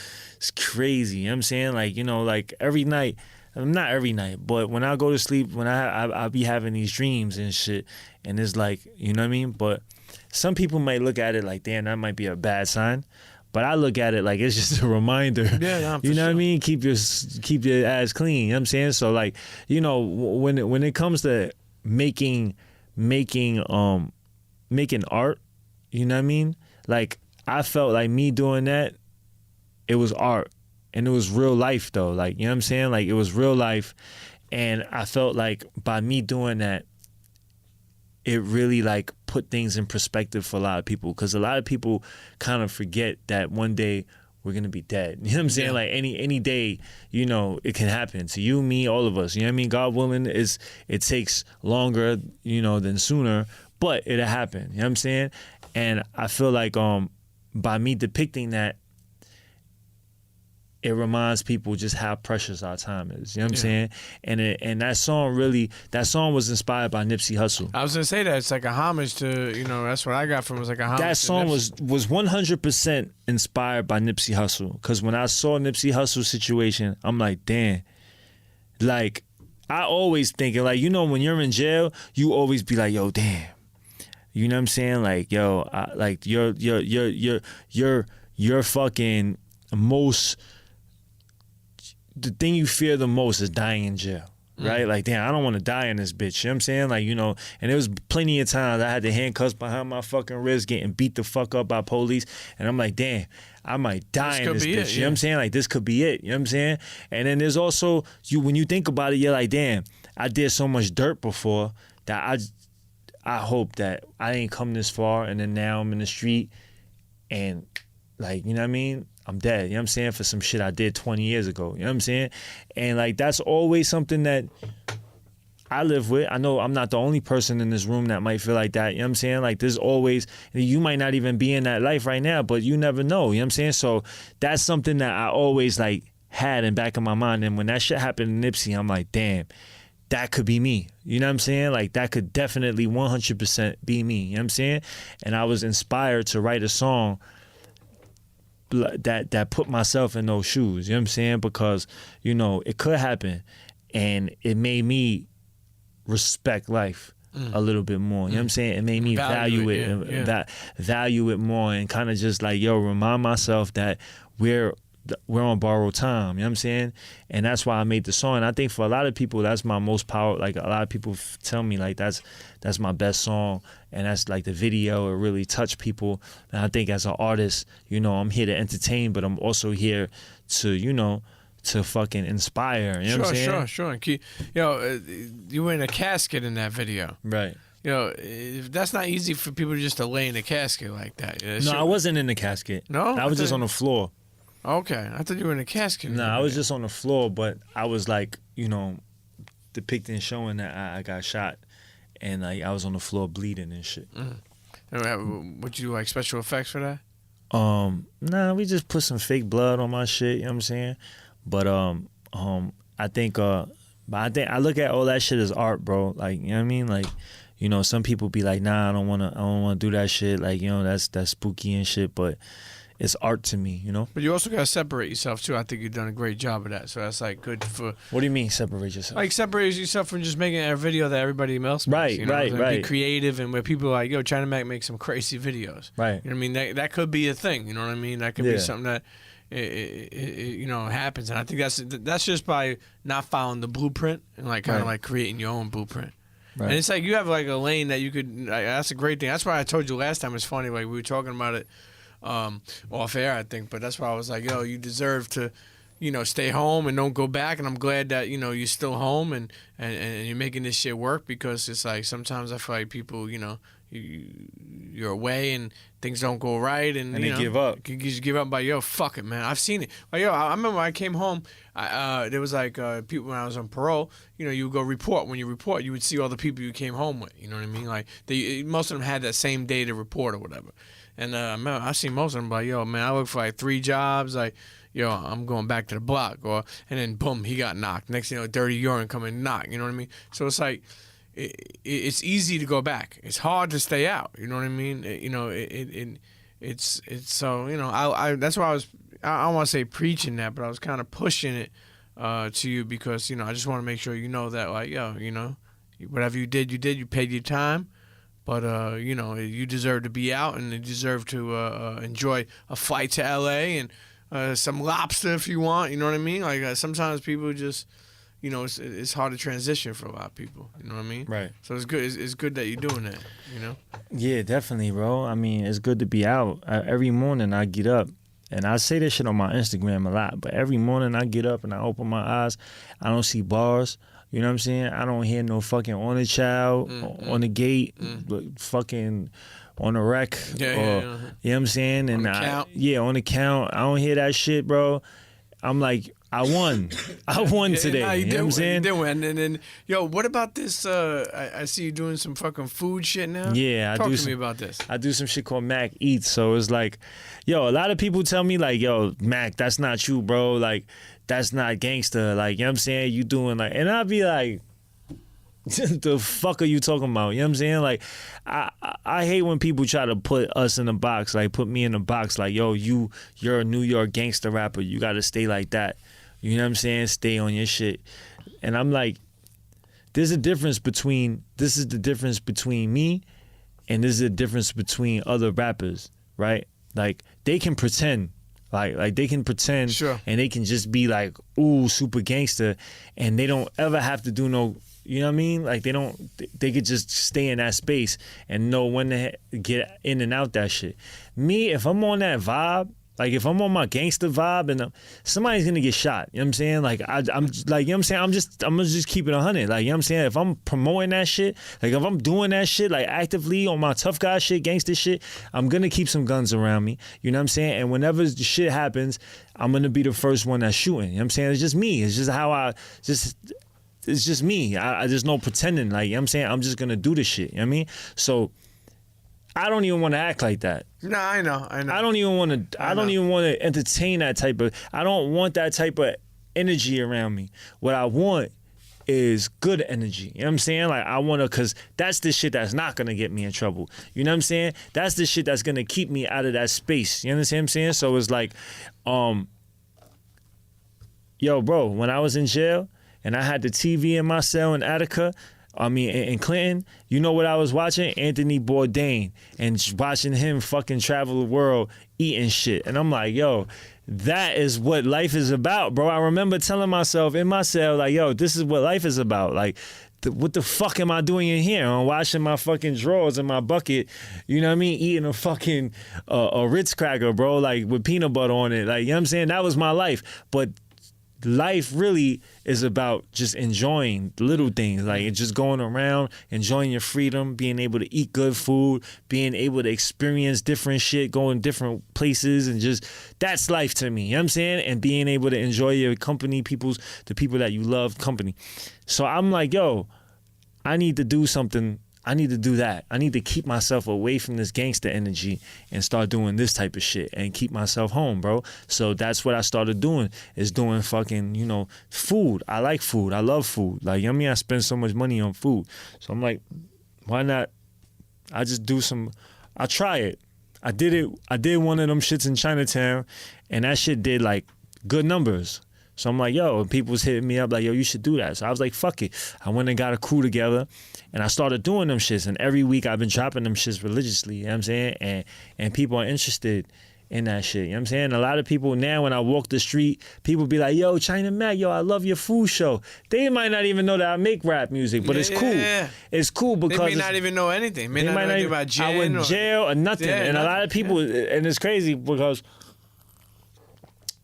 S4: crazy. You know what I'm saying? Like, you know, like every night, not every night, but when I go to sleep, when I be having these dreams and shit, and it's like, you know what I mean? But some people might look at it like, damn, that might be a bad sign. But I look at it like it's just a reminder.
S3: Yeah, nah,
S4: you know what I mean? Keep your ass clean. You know what I'm saying? So like, you know, when it comes to making art, you know what I mean? Like, I felt like me doing that, it was art. And it was real life though, like, you know what I'm saying? Like, it was real life, and I felt like by me doing that, it really like put things in perspective for a lot of people, because a lot of people kind of forget that one day we're gonna be dead. You know what I'm saying? Yeah. Like any day, you know, it can happen to you, me, all of us. You know what I mean? God willing, it takes longer, you know, than sooner, but it'll happen. You know what I'm saying? And I feel like by me depicting that, it reminds people just how precious our time is. You know what I'm saying? And that song was inspired by Nipsey Hussle.
S3: I was gonna say that it's like a homage to, you know, that's what I got from it. Was like a homage.
S4: That song was 100% inspired by Nipsey Hussle. Because when I saw Nipsey Hussle's situation, I'm like, damn. Like, I always thinking, like, you know, when you're in jail, you always be like, yo, damn. You know what I'm saying? Like, yo, like you're fucking most. The thing you fear the most is dying in jail, right? Like, damn, I don't want to die in this bitch. You know what I'm saying? Like, you know, and there was plenty of times I had the handcuffs behind my fucking wrist getting beat the fuck up by police. And I'm like, damn, I might die in this bitch. You know what I'm saying? Like, this could be it. You know what I'm saying? And then there's also, when you think about it, you're like, damn, I did so much dirt before that I hope that I didn't come this far, and then now I'm in the street and, like, you know what I mean? I'm dead, you know what I'm saying, for some shit I did 20 years ago, you know what I'm saying? And like, that's always something that I live with. I know I'm not the only person in this room that might feel like that, you know what I'm saying? Like, there's always, you might not even be in that life right now, but you never know, you know what I'm saying? So that's something that I always like had in back of my mind. And when that shit happened in Nipsey, I'm like, damn, that could be me. You know what I'm saying? Like, that could definitely 100% be me, you know what I'm saying? And I was inspired to write a song that put myself in those shoes. You know what I'm saying? Because, you know, it could happen, and it made me respect life a little bit more. You know what I'm saying? It made me value it value it more, and kind of just like, yo, remind myself that we're on borrowed time. You know what I'm saying? And that's why I made the song. And I think for a lot of people, that's my most power. Like, a lot of people tell me like that's my best song, and that's like the video. It really touched people. And I think as an artist, you know, I'm here to entertain, but I'm also here to, you know, to fucking inspire. You know what I'm saying?
S3: Sure. And you were in a casket in that video.
S4: Right.
S3: You know, that's not easy for people just to lay in a casket like that.
S4: No, I wasn't in the casket.
S3: No?
S4: I was just on the floor.
S3: Okay, I thought you were in a casket.
S4: No, I was just on the floor, but I was like, you know, depicting, showing that I got shot, and like I was on the floor bleeding and shit.
S3: Would you like special effects for that?
S4: Nah, we just put some fake blood on my shit. You know what I'm saying? But I think I look at all that shit as art, bro. Like, you know what I mean? Like, you know, some people be like, nah, I don't wanna do that shit. Like, you know, that's spooky and shit, but it's art to me, you know?
S3: But you also got to separate yourself, too. I think you've done a great job of that. So that's, like, good for...
S4: What do you mean, separate yourself?
S3: Like, separate yourself from just making a video that everybody else makes.
S4: Right,
S3: you know?
S4: right,
S3: Like,
S4: right.
S3: Be creative, and where people are like, yo, China Mac makes some crazy videos.
S4: Right.
S3: You know what I mean? That could be a thing, you know what I mean? That could be something that, you know, happens. And I think that's just by not following the blueprint and, like, kind of, like, creating your own blueprint. Right. And it's like you have, like, a lane that you could... that's a great thing. That's why I told you last time. It's funny, like, we were talking about it off air, I think, but that's why I was like, yo, you deserve to, you know, stay home and don't go back. And I'm glad that, you know, you're still home and you're making this shit work, because it's like sometimes I feel like people, you know, you're away and things don't go right, and you
S4: they
S3: know,
S4: give up.
S3: You just give up by, yo, fuck it, man. I've seen it. Like, yo, I remember when I came home, there was like people when I was on parole, you know, you would go report. When you report, you would see all the people you came home with. You know what I mean? Like, most of them had that same day to report or whatever. And I seen most of them like, yo, man, I worked for like 3 jobs. Like, yo, I'm going back to the block. And then, boom, he got knocked. Next thing you know, dirty urine come and knock. You know what I mean? So it's like, it's easy to go back. It's hard to stay out. You know what I mean? You know, it's so, you know, I that's why I don't want to say preaching that, but I was kind of pushing it to you, because, you know, I just want to make sure you know that, like, yo, you know, whatever you did, you paid your time. But, you know, you deserve to be out, and you deserve to enjoy a flight to L.A. and some lobster if you want. You know what I mean? Like, sometimes people just, you know, it's hard to transition for a lot of people. You know what I mean?
S4: Right.
S3: So it's good. It's good that you're doing that, you know?
S4: Yeah, definitely, bro. I mean, it's good to be out. Every morning I get up, and I say this shit on my Instagram a lot, but every morning I get up and I open my eyes, I don't see bars. You know what I'm saying? I don't hear no fucking on the child, on the gate, fucking on the wreck.
S3: Yeah,
S4: You know what I'm saying? And
S3: on the count.
S4: On the count. I don't hear that shit, bro. I'm like, I won. I won today.
S3: Nah,
S4: you know what I'm saying?
S3: You did win. And then, yo, what about this? I see you doing some fucking food shit now.
S4: Yeah,
S3: Talk to me about this.
S4: I do some shit called Mac Eats. So it's like, yo, a lot of people tell me like, yo, Mac, that's not you, bro. Like, that's not gangster. Like, you know what I'm saying? You doing like, and I'll be like, the fuck are you talking about? You know what I'm saying? Like, I hate when people try to put us in a box, like put me in a box, like, yo, you're a New York gangster rapper. You got to stay like that. You know what I'm saying? Stay on your shit. And I'm like, this is the difference between me, and this is the difference between other rappers, right? Like, they can pretend. Like they can pretend,
S3: sure,
S4: and they can just be like, ooh, super gangster, and they don't ever have to do no, you know what I mean? Like, they could just stay in that space and know when to get in and out that shit. Me, if I'm on that vibe, like if I'm on my gangster vibe, and somebody's gonna get shot, you know what I'm saying? Like, I'm like, you know what I'm saying? I'm gonna just keep it 100. Like, you know what I'm saying? If I'm promoting that shit, like if I'm doing that shit, like actively on my tough guy shit, gangster shit, I'm gonna keep some guns around me. You know what I'm saying? And whenever the shit happens, I'm gonna be the first one that's shooting. You know what I'm saying? It's just me. It's just how it's just me. There's no pretending. Like, you know what I'm saying? I'm just gonna do the shit. You know what I mean? So I don't even want to act like that.
S3: No, I know. I
S4: don't even want to. I don't even want to entertain that type of. I don't want that type of energy around me. What I want is good energy. You know what I'm saying? Like, I want to, because that's the shit that's not going to get me in trouble. You know what I'm saying? That's the shit that's going to keep me out of that space. You understand what I'm saying? So it's like, yo, bro, when I was in jail and I had the TV in my cell in Attica, in Clinton, you know what I was watching? Anthony Bourdain, and just watching him fucking travel the world eating shit. And I'm like, yo, that is what life is about, bro. I remember telling myself in my cell, like, yo, this is what life is about. Like, what the fuck am I doing in here? I'm washing my fucking drawers in my bucket, you know what I mean? Eating a fucking a Ritz cracker, bro, like with peanut butter on it. Like, you know what I'm saying? That was my life. But life really is about just enjoying little things, like just going around, enjoying your freedom, being able to eat good food, being able to experience different shit, going different places, and just, that's life to me, you know what I'm saying? And being able to enjoy your company, the people that you love, company. So I'm like, yo, I need to do something. I need to do that. I need to keep myself away from this gangster energy and start doing this type of shit and keep myself home, bro. So that's what I started doing, is doing fucking, food. I like food. I love food. Like, you know what I mean? I spend so much money on food. So I'm like, why not? I just I try it. I did it. I did one of them shits in Chinatown, and that shit did like good numbers. So I'm like, yo, and people was hitting me up like, yo, you should do that. So I was like, fuck it. I went and got a crew together, and I started doing them shits. And every week I've been dropping them shits religiously, you know what I'm saying? And people are interested in that shit, you know what I'm saying? A lot of people now, when I walk the street, people be like, yo, China Mac, yo, I love your food show. They might not even know that I make rap music, but it's cool.
S3: Yeah.
S4: It's cool because
S3: they may not even know anything. They might not know about jail.
S4: I went to jail or nothing.
S3: Yeah,
S4: and
S3: nothing.
S4: A lot of people, and it's crazy because,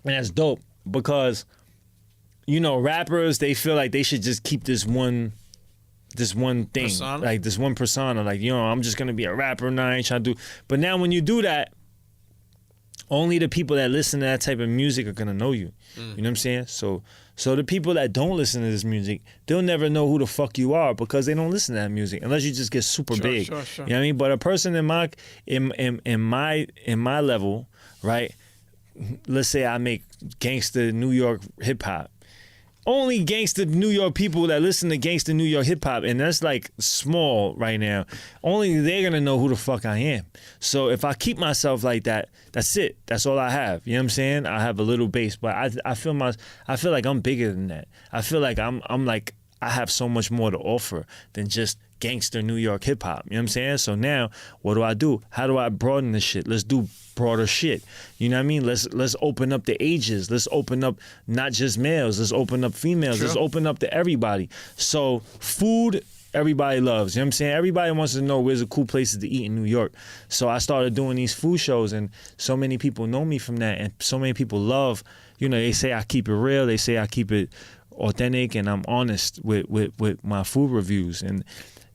S4: and that's dope, because rappers, they feel like they should just keep this one thing,
S3: persona?
S4: like this one persona, like, I'm just gonna be a rapper now, I ain't trying to do. But now when you do that, only the people that listen to that type of music are gonna know you. You know what I'm saying? So the people that don't listen to this music, they'll never know who the fuck you are because they don't listen to that music unless you just get super big.
S3: Sure.
S4: You know what I mean? But a person in my level, right? Let's say I make gangsta New York hip hop. Only gangsta New York people that listen to gangsta New York hip hop, and that's like small right now. Only they're gonna know who the fuck I am. So if I keep myself like that, that's it. That's all I have. You know what I'm saying? I have a little base, but I feel like I'm bigger than that. I feel like I'm like, I have so much more to offer than just gangster New York hip hop. You know what I'm saying? So now, what do? How do I broaden the shit? Let's do broader shit. You know what I mean? Let's open up the ages. Let's open up not just males. Let's open up females.
S3: Sure.
S4: Let's open up to everybody. So food, everybody loves. You know what I'm saying? Everybody wants to know where's the cool places to eat in New York. So I started doing these food shows, and so many people know me from that, and so many people love, they say I keep it real. They say I keep it authentic, and I'm honest with my food reviews, and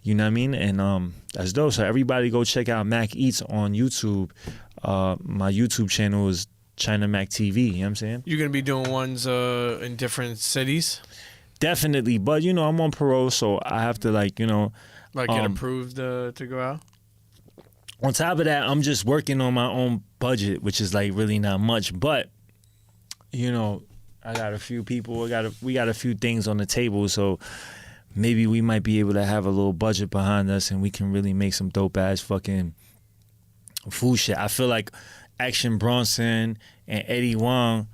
S4: you know what I mean? And that's dope. So everybody go check out Mac Eats on YouTube. My YouTube channel is China Mac TV, you know what I'm saying?
S3: You're going to be doing ones in different cities?
S4: Definitely, but I'm on parole, so I have to
S3: like get approved to go out?
S4: On top of that, I'm just working on my own budget, which is like really not much, but I got a few people, we got a few things on the table, so maybe we might be able to have a little budget behind us, and we can really make some dope ass fucking food shit. I feel like Action Bronson and Eddie Wong,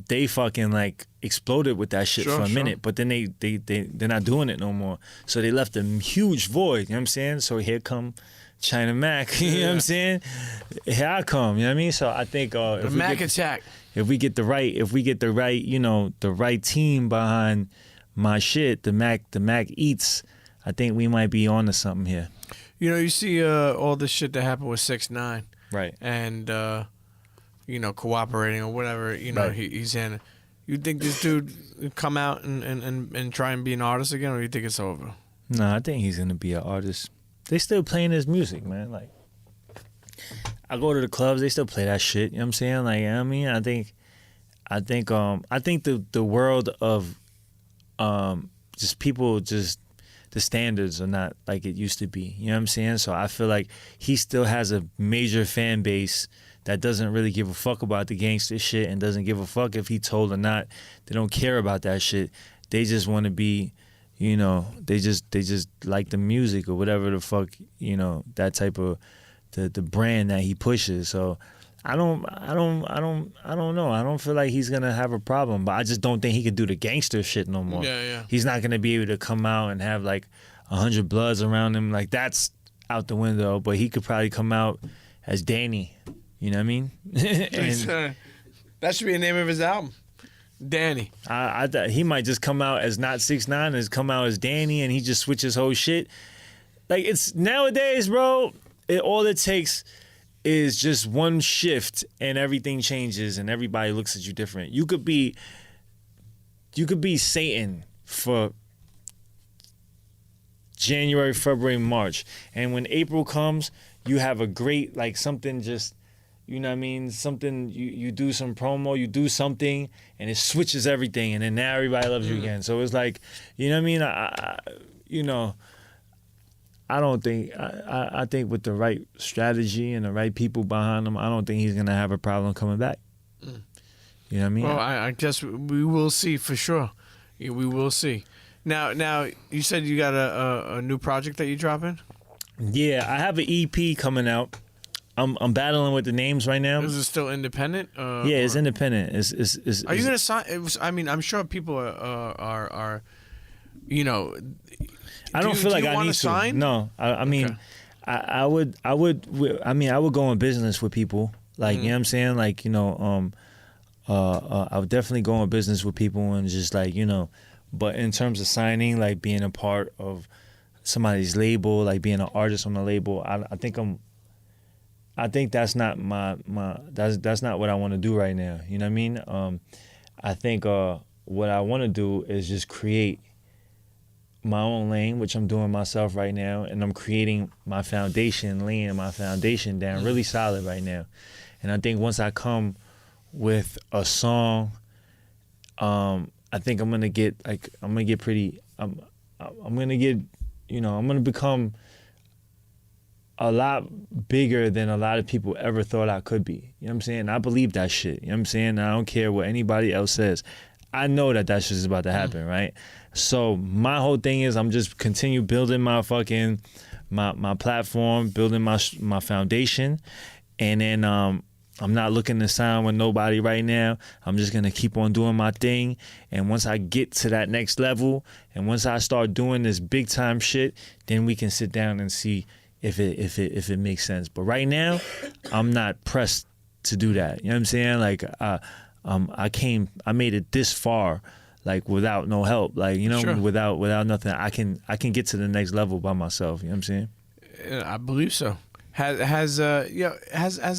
S4: they fucking like exploded with that shit for a minute, but then they're not doing it no more. So they left a huge void, you know what I'm saying? So here come China Mac, you know what I'm saying? Here I come, you know what I mean? So I think
S3: the Mac attack.
S4: If we get the right, the right team behind my shit, the Mac Eats, I think we might be on to something here.
S3: You see all this shit that happened with 6ix9ine,
S4: right? And
S3: cooperating or whatever,
S4: right.
S3: He's in. You think this dude come out and try and be an artist again, or you think it's over?
S4: No, I think he's gonna be an artist. They still playing his music, man. Like, I go to the clubs, they still play that shit. You know what I'm saying? Like, I mean, I think the world of just people, just the standards are not like it used to be. You know what I'm saying? So I feel like he still has a major fan base that doesn't really give a fuck about the gangster shit and doesn't give a fuck if he told or not. They don't care about that shit. they just want to be, you know, they just like the music or whatever the fuck, you know, that type of the brand that he pushes. So I don't know. I don't feel like he's gonna have a problem, but I just don't think he could do the gangster shit no more.
S3: Yeah.
S4: He's not gonna be able to come out and have like 100 Bloods around him. Like that's out the window. But he could probably come out as Danny. You know what I mean? And
S3: that should be the name of his album, Danny.
S4: I thought he might just come out as not 6ix9ine, as come out as Danny, and he just switch his whole shit. Like it's nowadays, bro. All it takes is just one shift, and everything changes, and everybody looks at you different. You could be Satan for January, February, March, and when April comes, you have a great like something just. You know what I mean? Something, you do some promo, you do something, and it switches everything, and then now everybody loves you again. So it's like, you know what I mean? I don't think, I think with the right strategy and the right people behind him, I don't think he's going to have a problem coming back. You know what I mean?
S3: Well, I guess we will see for sure. We will see. Now, you said you got a new project that you're dropping?
S4: Yeah, I have an EP coming out. I'm battling with the names right now.
S3: Is it still independent?
S4: Yeah, it's independent.
S3: Are you gonna sign? I mean, I'm sure people are you know.
S4: I don't feel like I need to
S3: sign.
S4: No, I mean,
S3: Okay.
S4: I would go in business with people. Like you know what I'm saying. Like you know, I would definitely go in business with people and just like you know. But in terms of signing, like being a part of somebody's label, like being an artist on the label, I think that's not that's not what I want to do right now. You know what I mean? I think what I want to do is just create my own lane, which I'm doing myself right now, and I'm creating my foundation, laying my foundation down really solid right now. And I think once I come with a song, I think I'm gonna get pretty. I'm gonna become a lot bigger than a lot of people ever thought I could be. You know what I'm saying? I believe that shit. You know what I'm saying? I don't care what anybody else says. I know that shit is about to happen, right? So my whole thing is I'm just continue building my fucking my platform, building my foundation, and then I'm not looking to sign with nobody right now. I'm just gonna keep on doing my thing, and once I get to that next level, and once I start doing this big time shit, then we can sit down and see if it makes sense. But right now, I'm not pressed to do that. You know what I'm saying? Like I made it this far, like without no help. Like, you know,
S3: Sure.
S4: without nothing. I can get to the next level by myself. You know what I'm saying?
S3: I believe so. Has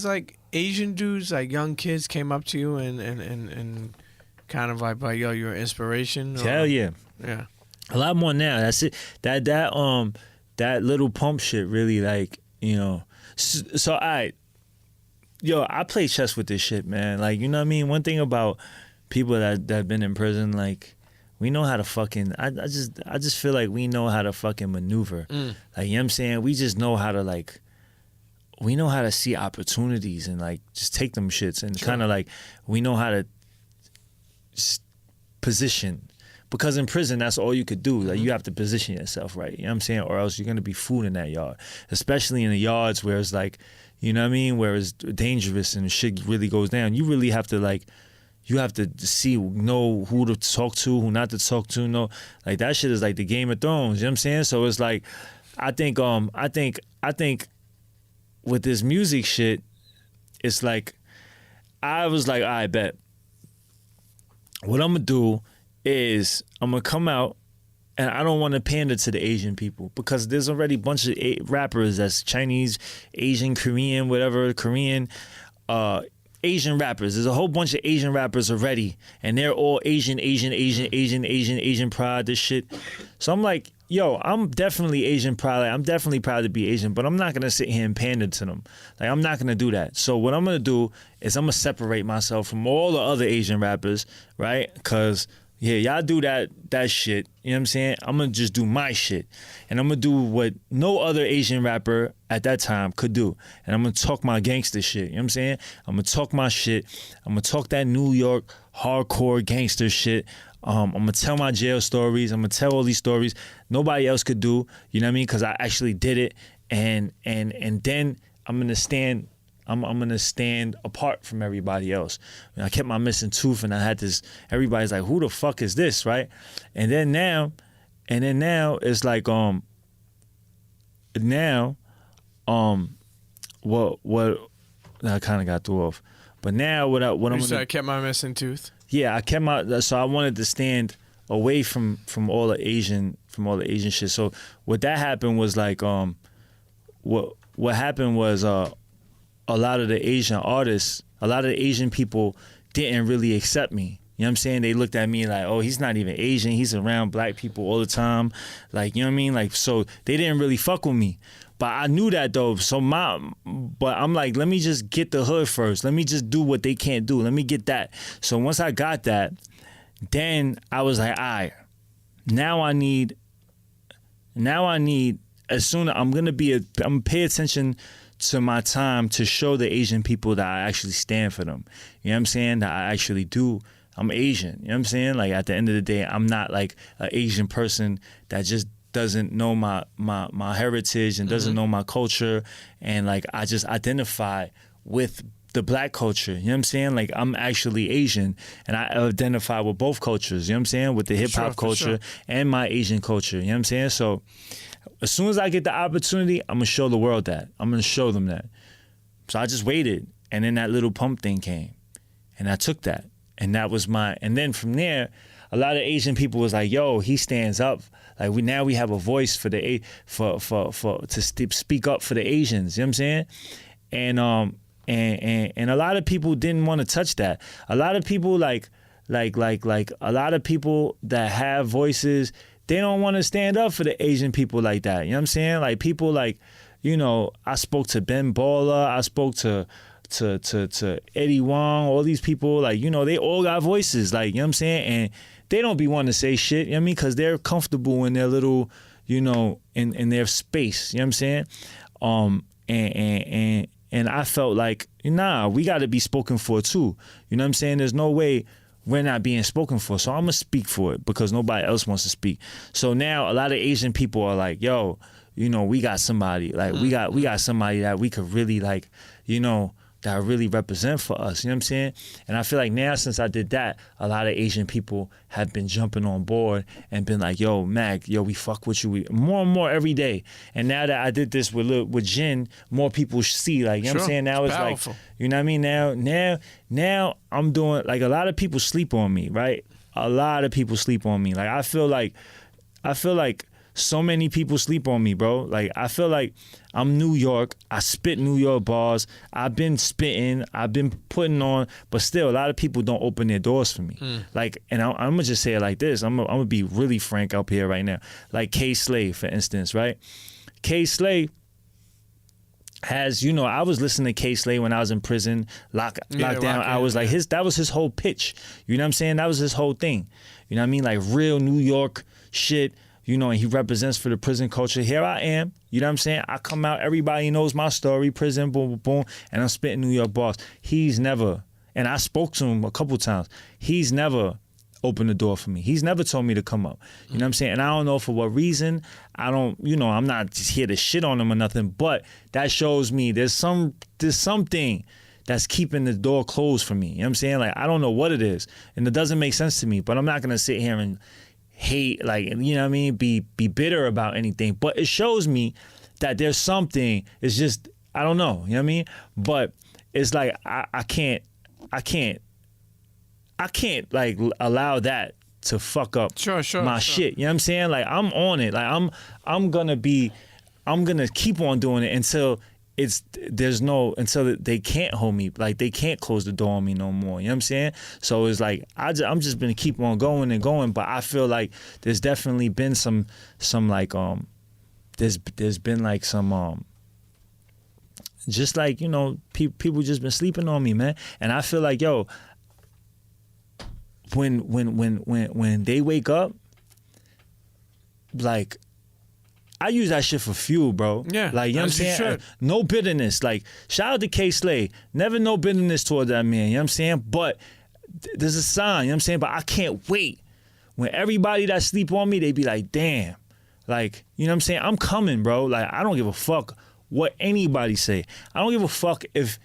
S3: like Asian dudes, like young kids, came up to you and kind of like yo, you're an inspiration? Or?
S4: Hell yeah.
S3: Yeah.
S4: A lot more now. That's it. That Lil Pump shit really, like, you know. So I play chess with this shit, man. Like, you know what I mean? One thing about people that have been in prison, like, we know how to fucking. I just feel like we know how to fucking maneuver. Like, you know what I'm saying? We just know how to like. We know how to see opportunities and like just take them shits and kind of like we know how to just position. Because in prison, that's all you could do. Like, you have to position yourself right. You know what I'm saying? Or else you're going to be food in that yard. Especially in the yards where it's like, you know what I mean? Where it's dangerous and shit really goes down. You really have to like, you have to know who to talk to, who not to talk to. No, like that shit is like the Game of Thrones. You know what I'm saying? So it's like, I think with this music shit, it's like, I was like, I bet. What I'm going to do is I'm going to come out, and I don't want to pander to the Asian people because there's already a bunch of rappers that's Chinese, Asian, Korean, whatever, Korean, Asian rappers. There's a whole bunch of Asian rappers already, and they're all Asian pride, this shit. So I'm like, yo, I'm definitely Asian pride. Like, I'm definitely proud to be Asian, but I'm not going to sit here and pander to them. Like, I'm not going to do that. So what I'm going to do is I'm going to separate myself from all the other Asian rappers, right? Because Yeah, y'all do that shit. You know what I'm saying? I'm gonna just do my shit. And I'm gonna do what no other Asian rapper at that time could do. And I'm gonna talk my gangster shit. You know what I'm saying? I'm gonna talk my shit. I'm gonna talk that New York hardcore gangster shit. I'm gonna tell my jail stories. I'm gonna tell all these stories nobody else could do. You know what I mean? Because I actually did it. And then I'm gonna stand. I'm gonna stand apart from everybody else. And I kept my missing tooth, and I had this. Everybody's like, "Who the fuck is this?" Right? And then now it's like what I kind of got threw off. But now what I'm gonna,
S3: I kept my missing tooth.
S4: Yeah, I kept my. So I wanted to stand away from all the Asian shit. So what that happened was like what happened was a lot of the Asian artists, a lot of the Asian people didn't really accept me. You know what I'm saying? They looked at me like, oh, he's not even Asian. He's around black people all the time. Like, you know what I mean? Like, so they didn't really fuck with me. But I knew that though. But I'm like, let me just get the hood first. Let me just do what they can't do. Let me get that. So once I got that, then I was like, all right, now I need, as soon as I'm gonna pay attention to my time to show the Asian people that I actually stand for them. You know what I'm saying? That I actually do. I'm Asian. You know what I'm saying? Like at the end of the day, I'm not like an Asian person that just doesn't know my heritage and doesn't know my culture, and like I just identify with the black culture. You know what I'm saying? Like I'm actually Asian, and I identify with both cultures. You know what I'm saying? With the hip hop culture and my Asian culture. You know what I'm saying? So as soon as I get the opportunity, I'm gonna show the world that. I'm gonna show them that. So I just waited, and then that Lil Pump thing came, and I took that, and that was my. And then from there, a lot of Asian people was like, "Yo, he stands up. Like we have a voice for the to speak up for the Asians." You know what I'm saying? And a lot of people didn't want to touch that. A lot of people like a lot of people that have voices, they don't want to stand up for the Asian people like that. You know what I'm saying? Like people like, you know, I spoke to Ben Baller, I spoke to Eddie Wong, all these people, like, you know, they all got voices, like, you know what I'm saying? And they don't be wanting to say shit, you know what I mean? Because they're comfortable in their little, you know, in their space, you know what I'm saying? And I felt like, nah, we got to be spoken for too. You know what I'm saying? There's no way we're not being spoken for. So I'm going to speak for it because nobody else wants to speak. So now a lot of Asian people are like, yo, you know, we got somebody. Like, we got somebody that we could really, like, you know, that really represent for us. You know what I'm saying? And I feel like now since I did that, a lot of Asian people have been jumping on board and been like, yo, Mag, yo, we fuck with you more and more every day. And now that I did this with Jin, more people see, like, you know what I'm saying? Now it's
S3: powerful.
S4: Like, you know what I mean? Now I'm doing, like, a lot of people sleep on me, right? A lot of people sleep on me. Like, I feel like so many people sleep on me, bro. Like, I feel like I'm New York. I spit New York bars. I've been spitting. I've been putting on. But still, a lot of people don't open their doors for me. Like, and I'm going to just say it like this. I'm going to be really frank up here right now. Like K-Slay, for instance, right? K-Slay has, you know, I was listening to K-Slay when I was in prison, lockdown. I was like, that was his whole pitch. You know what I'm saying? That was his whole thing. You know what I mean? Like real New York shit. You know, and he represents for the prison culture. Here I am, you know what I'm saying? I come out, everybody knows my story, prison, boom, boom, boom, and I'm spitting New York bars. He's never, and I spoke to him a couple times, he's never opened the door for me. He's never told me to come up. You know what I'm saying? And I don't know for what reason. I don't, you know, I'm not just here to shit on him or nothing, but that shows me there's something that's keeping the door closed for me. You know what I'm saying? Like, I don't know what it is, and it doesn't make sense to me, but I'm not going to sit here and hate, like, you know what I mean, be bitter about anything, but it shows me that there's something. It's just, I don't know, you know what I mean? But it's like I can't like allow that to fuck up my shit. You know what I'm saying? Like, I'm on it. Like, I'm gonna keep on doing it until until they can't hold me, like they can't close the door on me no more. You know what I'm saying? So it's like I'm just gonna keep on going and going. But I feel like there's definitely been some like there's been like some just like, you know, people just been sleeping on me, man. And I feel like, yo, when they wake up, like, I use that shit for fuel, bro.
S3: Yeah,
S4: like, you know what I'm
S3: as you
S4: saying?
S3: should.
S4: No bitterness. Like, shout out to K Slay. Never no bitterness toward that man. You know what I'm saying? But there's a sign. You know what I'm saying? But I can't wait when everybody that sleep on me, they be like, damn. Like, you know what I'm saying? I'm coming, bro. Like, I don't give a fuck what anybody say. I don't give a fuck if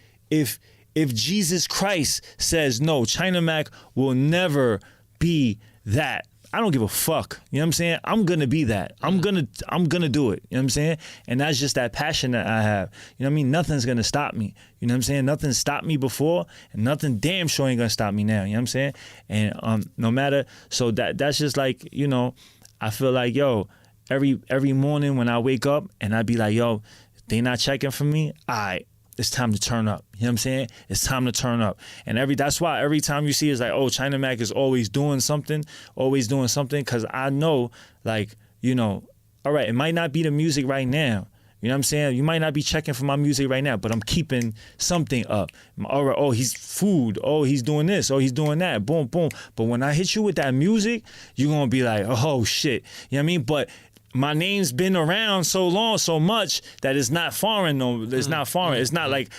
S4: Jesus Christ says no, China Mac will never be that. I don't give a fuck. You know what I'm saying? I'm gonna be that. I'm gonna do it. You know what I'm saying? And that's just that passion that I have. You know what I mean? Nothing's gonna stop me. You know what I'm saying? Nothing stopped me before, and nothing damn sure ain't gonna stop me now. You know what I'm saying? And no matter, so that's just like, you know, I feel like, yo, every morning when I wake up and I be like, yo, they not checking for me, all right, it's time to turn up. You know what I'm saying? It's time to turn up. And that's why every time you see it's like, oh, China Mac is always doing something, because I know, like, you know, all right, it might not be the music right now. You know what I'm saying? You might not be checking for my music right now, but I'm keeping something up. All right, oh, he's food. Oh, he's doing this. Oh, he's doing that. Boom, boom. But when I hit you with that music, you're going to be like, oh, shit. You know what I mean? But my name's been around so long, so much that it's not foreign. No, it's not foreign. It's not like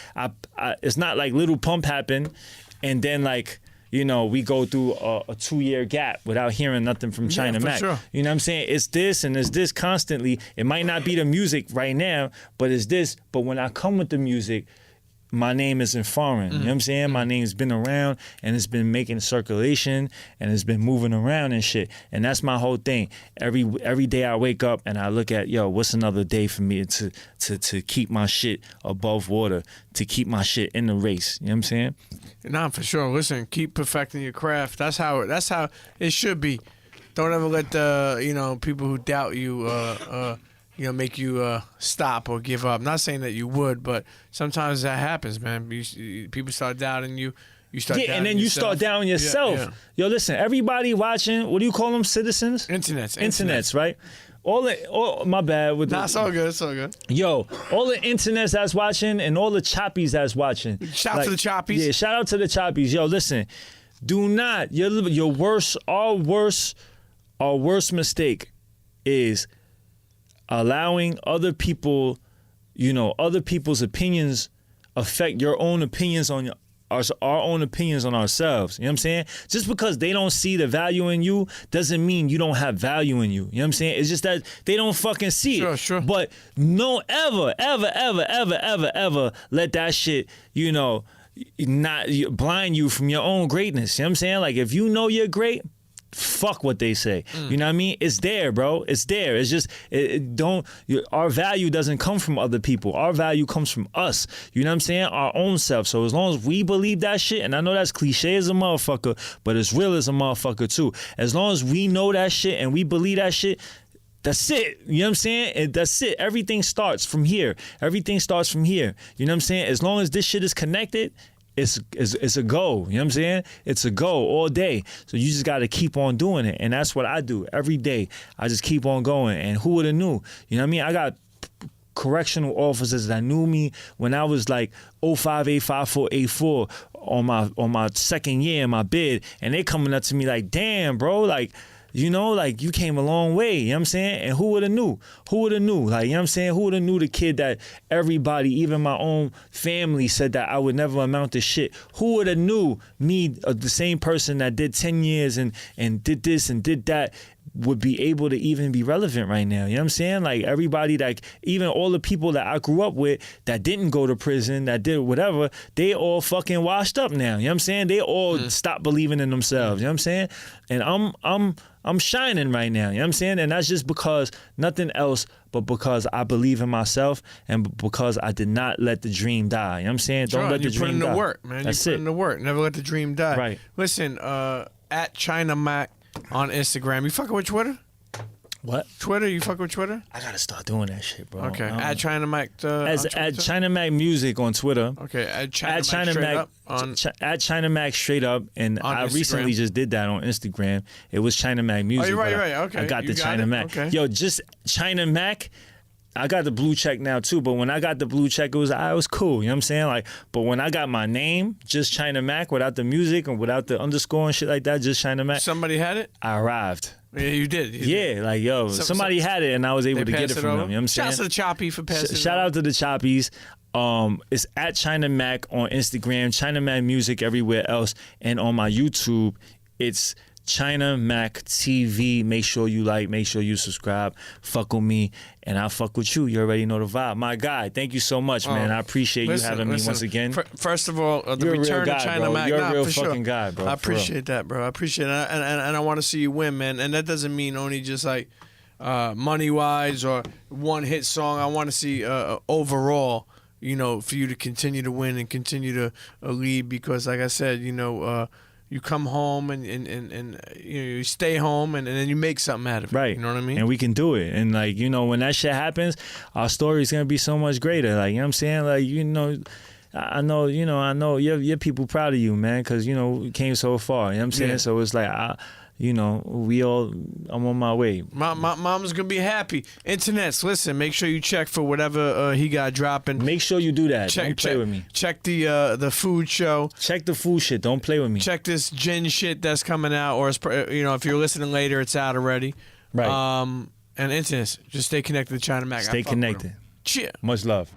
S4: it's not like Lil Pump happened, and then, like, you know, we go through a 2-year gap without hearing nothing from China Mac.
S3: Sure.
S4: You know what I'm saying? It's this and it's this constantly. It might not be the music right now, but it's this. But when I come with the music, my name isn't foreign. You know what I'm saying? My name's been around, and it's been making circulation, and it's been moving around and shit. And that's my whole thing. Every day I wake up and I look at, yo, what's another day for me to keep my shit above water, to keep my shit in the race. You know what I'm saying?
S3: Nah, for sure. Listen, keep perfecting your craft. That's how it should be. Don't ever let the, you know, people who doubt you you know, make you stop or give up. Not saying that you would, but sometimes that happens, man. People start doubting you. You start doubting
S4: and then you start doubting yourself.
S3: Yeah.
S4: Yo, listen, everybody watching, what do you call them? Citizens? Internets, right? My bad.
S3: It's all good. It's all good.
S4: Yo, all the internets that's watching and all the choppies that's watching.
S3: Shout out to the choppies.
S4: Yeah, shout out to the choppies. Yo, listen, do not, our worst mistake is allowing other people, you know, other people's opinions affect your own opinions on our own opinions on ourselves. You know what I'm saying? Just because they don't see the value in you doesn't mean you don't have value in you. You know what I'm saying? It's just that they don't fucking see it.
S3: Sure.
S4: But no, ever let that shit, you know, not blind you from your own greatness. You know what I'm saying? Like, if you know you're great, fuck what they say. You know what I mean? It's there, bro. It's there. It's just, our value doesn't come from other people. Our value comes from us. You know what I'm saying? Our own self. So as long as we believe that shit, and I know that's cliche as a motherfucker, but it's real as a motherfucker too. As long as we know that shit and we believe that shit, that's it. You know what I'm saying? And that's it. Everything starts from here. Everything starts from here. You know what I'm saying? As long as this shit is connected, it's a go. You know what I'm saying? It's a go all day. So you just got to keep on doing it. And that's what I do every day. I just keep on going. And who would have knew? You know what I mean? I got correctional officers that knew me when I was like 0585484 on my second year in my bid. And they coming up to me like, damn, bro, like, you know, like, you came a long way, you know what I'm saying? And who would have knew? Who would have knew? Like, you know what I'm saying? Who would have knew the kid that everybody, even my own family, said that I would never amount to shit? Who would have knew me, the same person that did 10 years and did this and did that, would be able to even be relevant right now? You know what I'm saying? Like, everybody, like, even all the people that I grew up with that didn't go to prison, that did whatever, they all fucking washed up now. You know what I'm saying? They all stopped believing in themselves. You know what I'm saying? And I'm shining right now. You know what I'm saying? And that's just because nothing else but because I believe in myself and because I did not let the dream die. You know what I'm saying? Don't let the dream die.
S3: You put in the work, man.
S4: That's
S3: you put in the work. Never let the dream die.
S4: Right.
S3: Listen, at China Mac on Instagram. You fucking with Twitter?
S4: What?
S3: Twitter? You fucking with Twitter?
S4: I gotta start doing that shit, bro.
S3: Okay. At China Mac.
S4: At China Mac Music on Twitter.
S3: Okay. At China Mac
S4: at China Mac straight up, and I recently just did that on Instagram. It was China Mac Music.
S3: Oh, you're right. Okay.
S4: I got the China Mac.
S3: Okay.
S4: Yo, just China Mac. I got the blue check now too, but when I got the blue check, it was cool. You know what I'm saying? Like, but when I got my name, just China Mac, without the music and without the underscore and shit like that, just China Mac.
S3: Somebody had it?
S4: I arrived.
S3: Yeah, you did.
S4: Like, yo, somebody had it, and I was able to get it from them. You know what I'm saying?
S3: Shouts to the Choppy for passing it
S4: Shout out to the Choppies. It's at China Mac on Instagram, China Mac Music everywhere else, and on my YouTube, it's China Mac TV. Make sure you like, make sure you subscribe. Fuck with me, and I fuck with you. You already know the vibe. My guy, thank you so much, man. I appreciate you having me once again.
S3: First of all, the
S4: You're a
S3: return
S4: real guy,
S3: to China
S4: bro.
S3: Mac.
S4: You're a real
S3: for
S4: fucking
S3: sure.
S4: guy, bro.
S3: I appreciate that, bro. I appreciate it, and I want to see you win, man. And that doesn't mean only just like money wise or one hit song. I want to see overall. You know, for you to continue to win and continue to lead, because, like I said, you know, you come home and you know, you stay home and then you make something out of it.
S4: Right.
S3: You know what I mean?
S4: And we can do it. And, like, you know, when that shit happens, our story is going to be so much greater. Like, you know what I'm saying? Like, you know, I know your people proud of you, man, because, you know, we came so far. You know what I'm saying?
S3: Yeah.
S4: So it's like, you know, I'm on my way.
S3: My mom's gonna be happy. Internets, listen, make sure you check for whatever he got dropping.
S4: Make sure you do that. Don't play with me.
S3: Check the food show.
S4: Check the food shit. Don't play with me.
S3: Check this gin shit that's coming out, or you know, if you're listening later, it's out already.
S4: Right.
S3: And internets, just stay connected to China Mac.
S4: Stay connected.
S3: CHEA.
S4: Much love.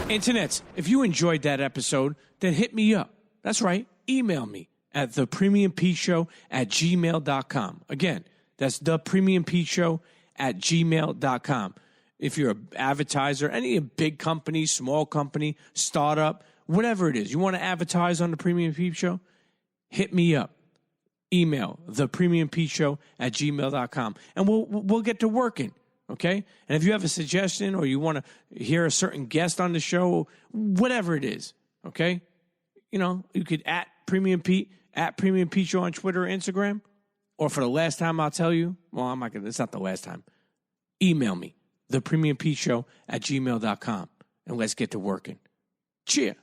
S3: Internets, if you enjoyed that episode, then hit me up. That's right. Email me at thepremiumpeteshow@gmail.com. Again, that's thepremiumpeteshow@gmail.com. If you're an advertiser, any big company, small company, startup, whatever it is, you want to advertise on the Premium Peep Show, hit me up. Email thepremiumpeteshow@gmail.com, and we'll get to working. Okay? And if you have a suggestion or you want to hear a certain guest on the show, whatever it is, okay? You know, you could at Premium Pete Show on Twitter or Instagram. Or for the last time, I'll tell you, well, I'm not gonna, it's not the last time. Email me, thepremiumpeteshow@gmail.com, and let's get to working. CHEA.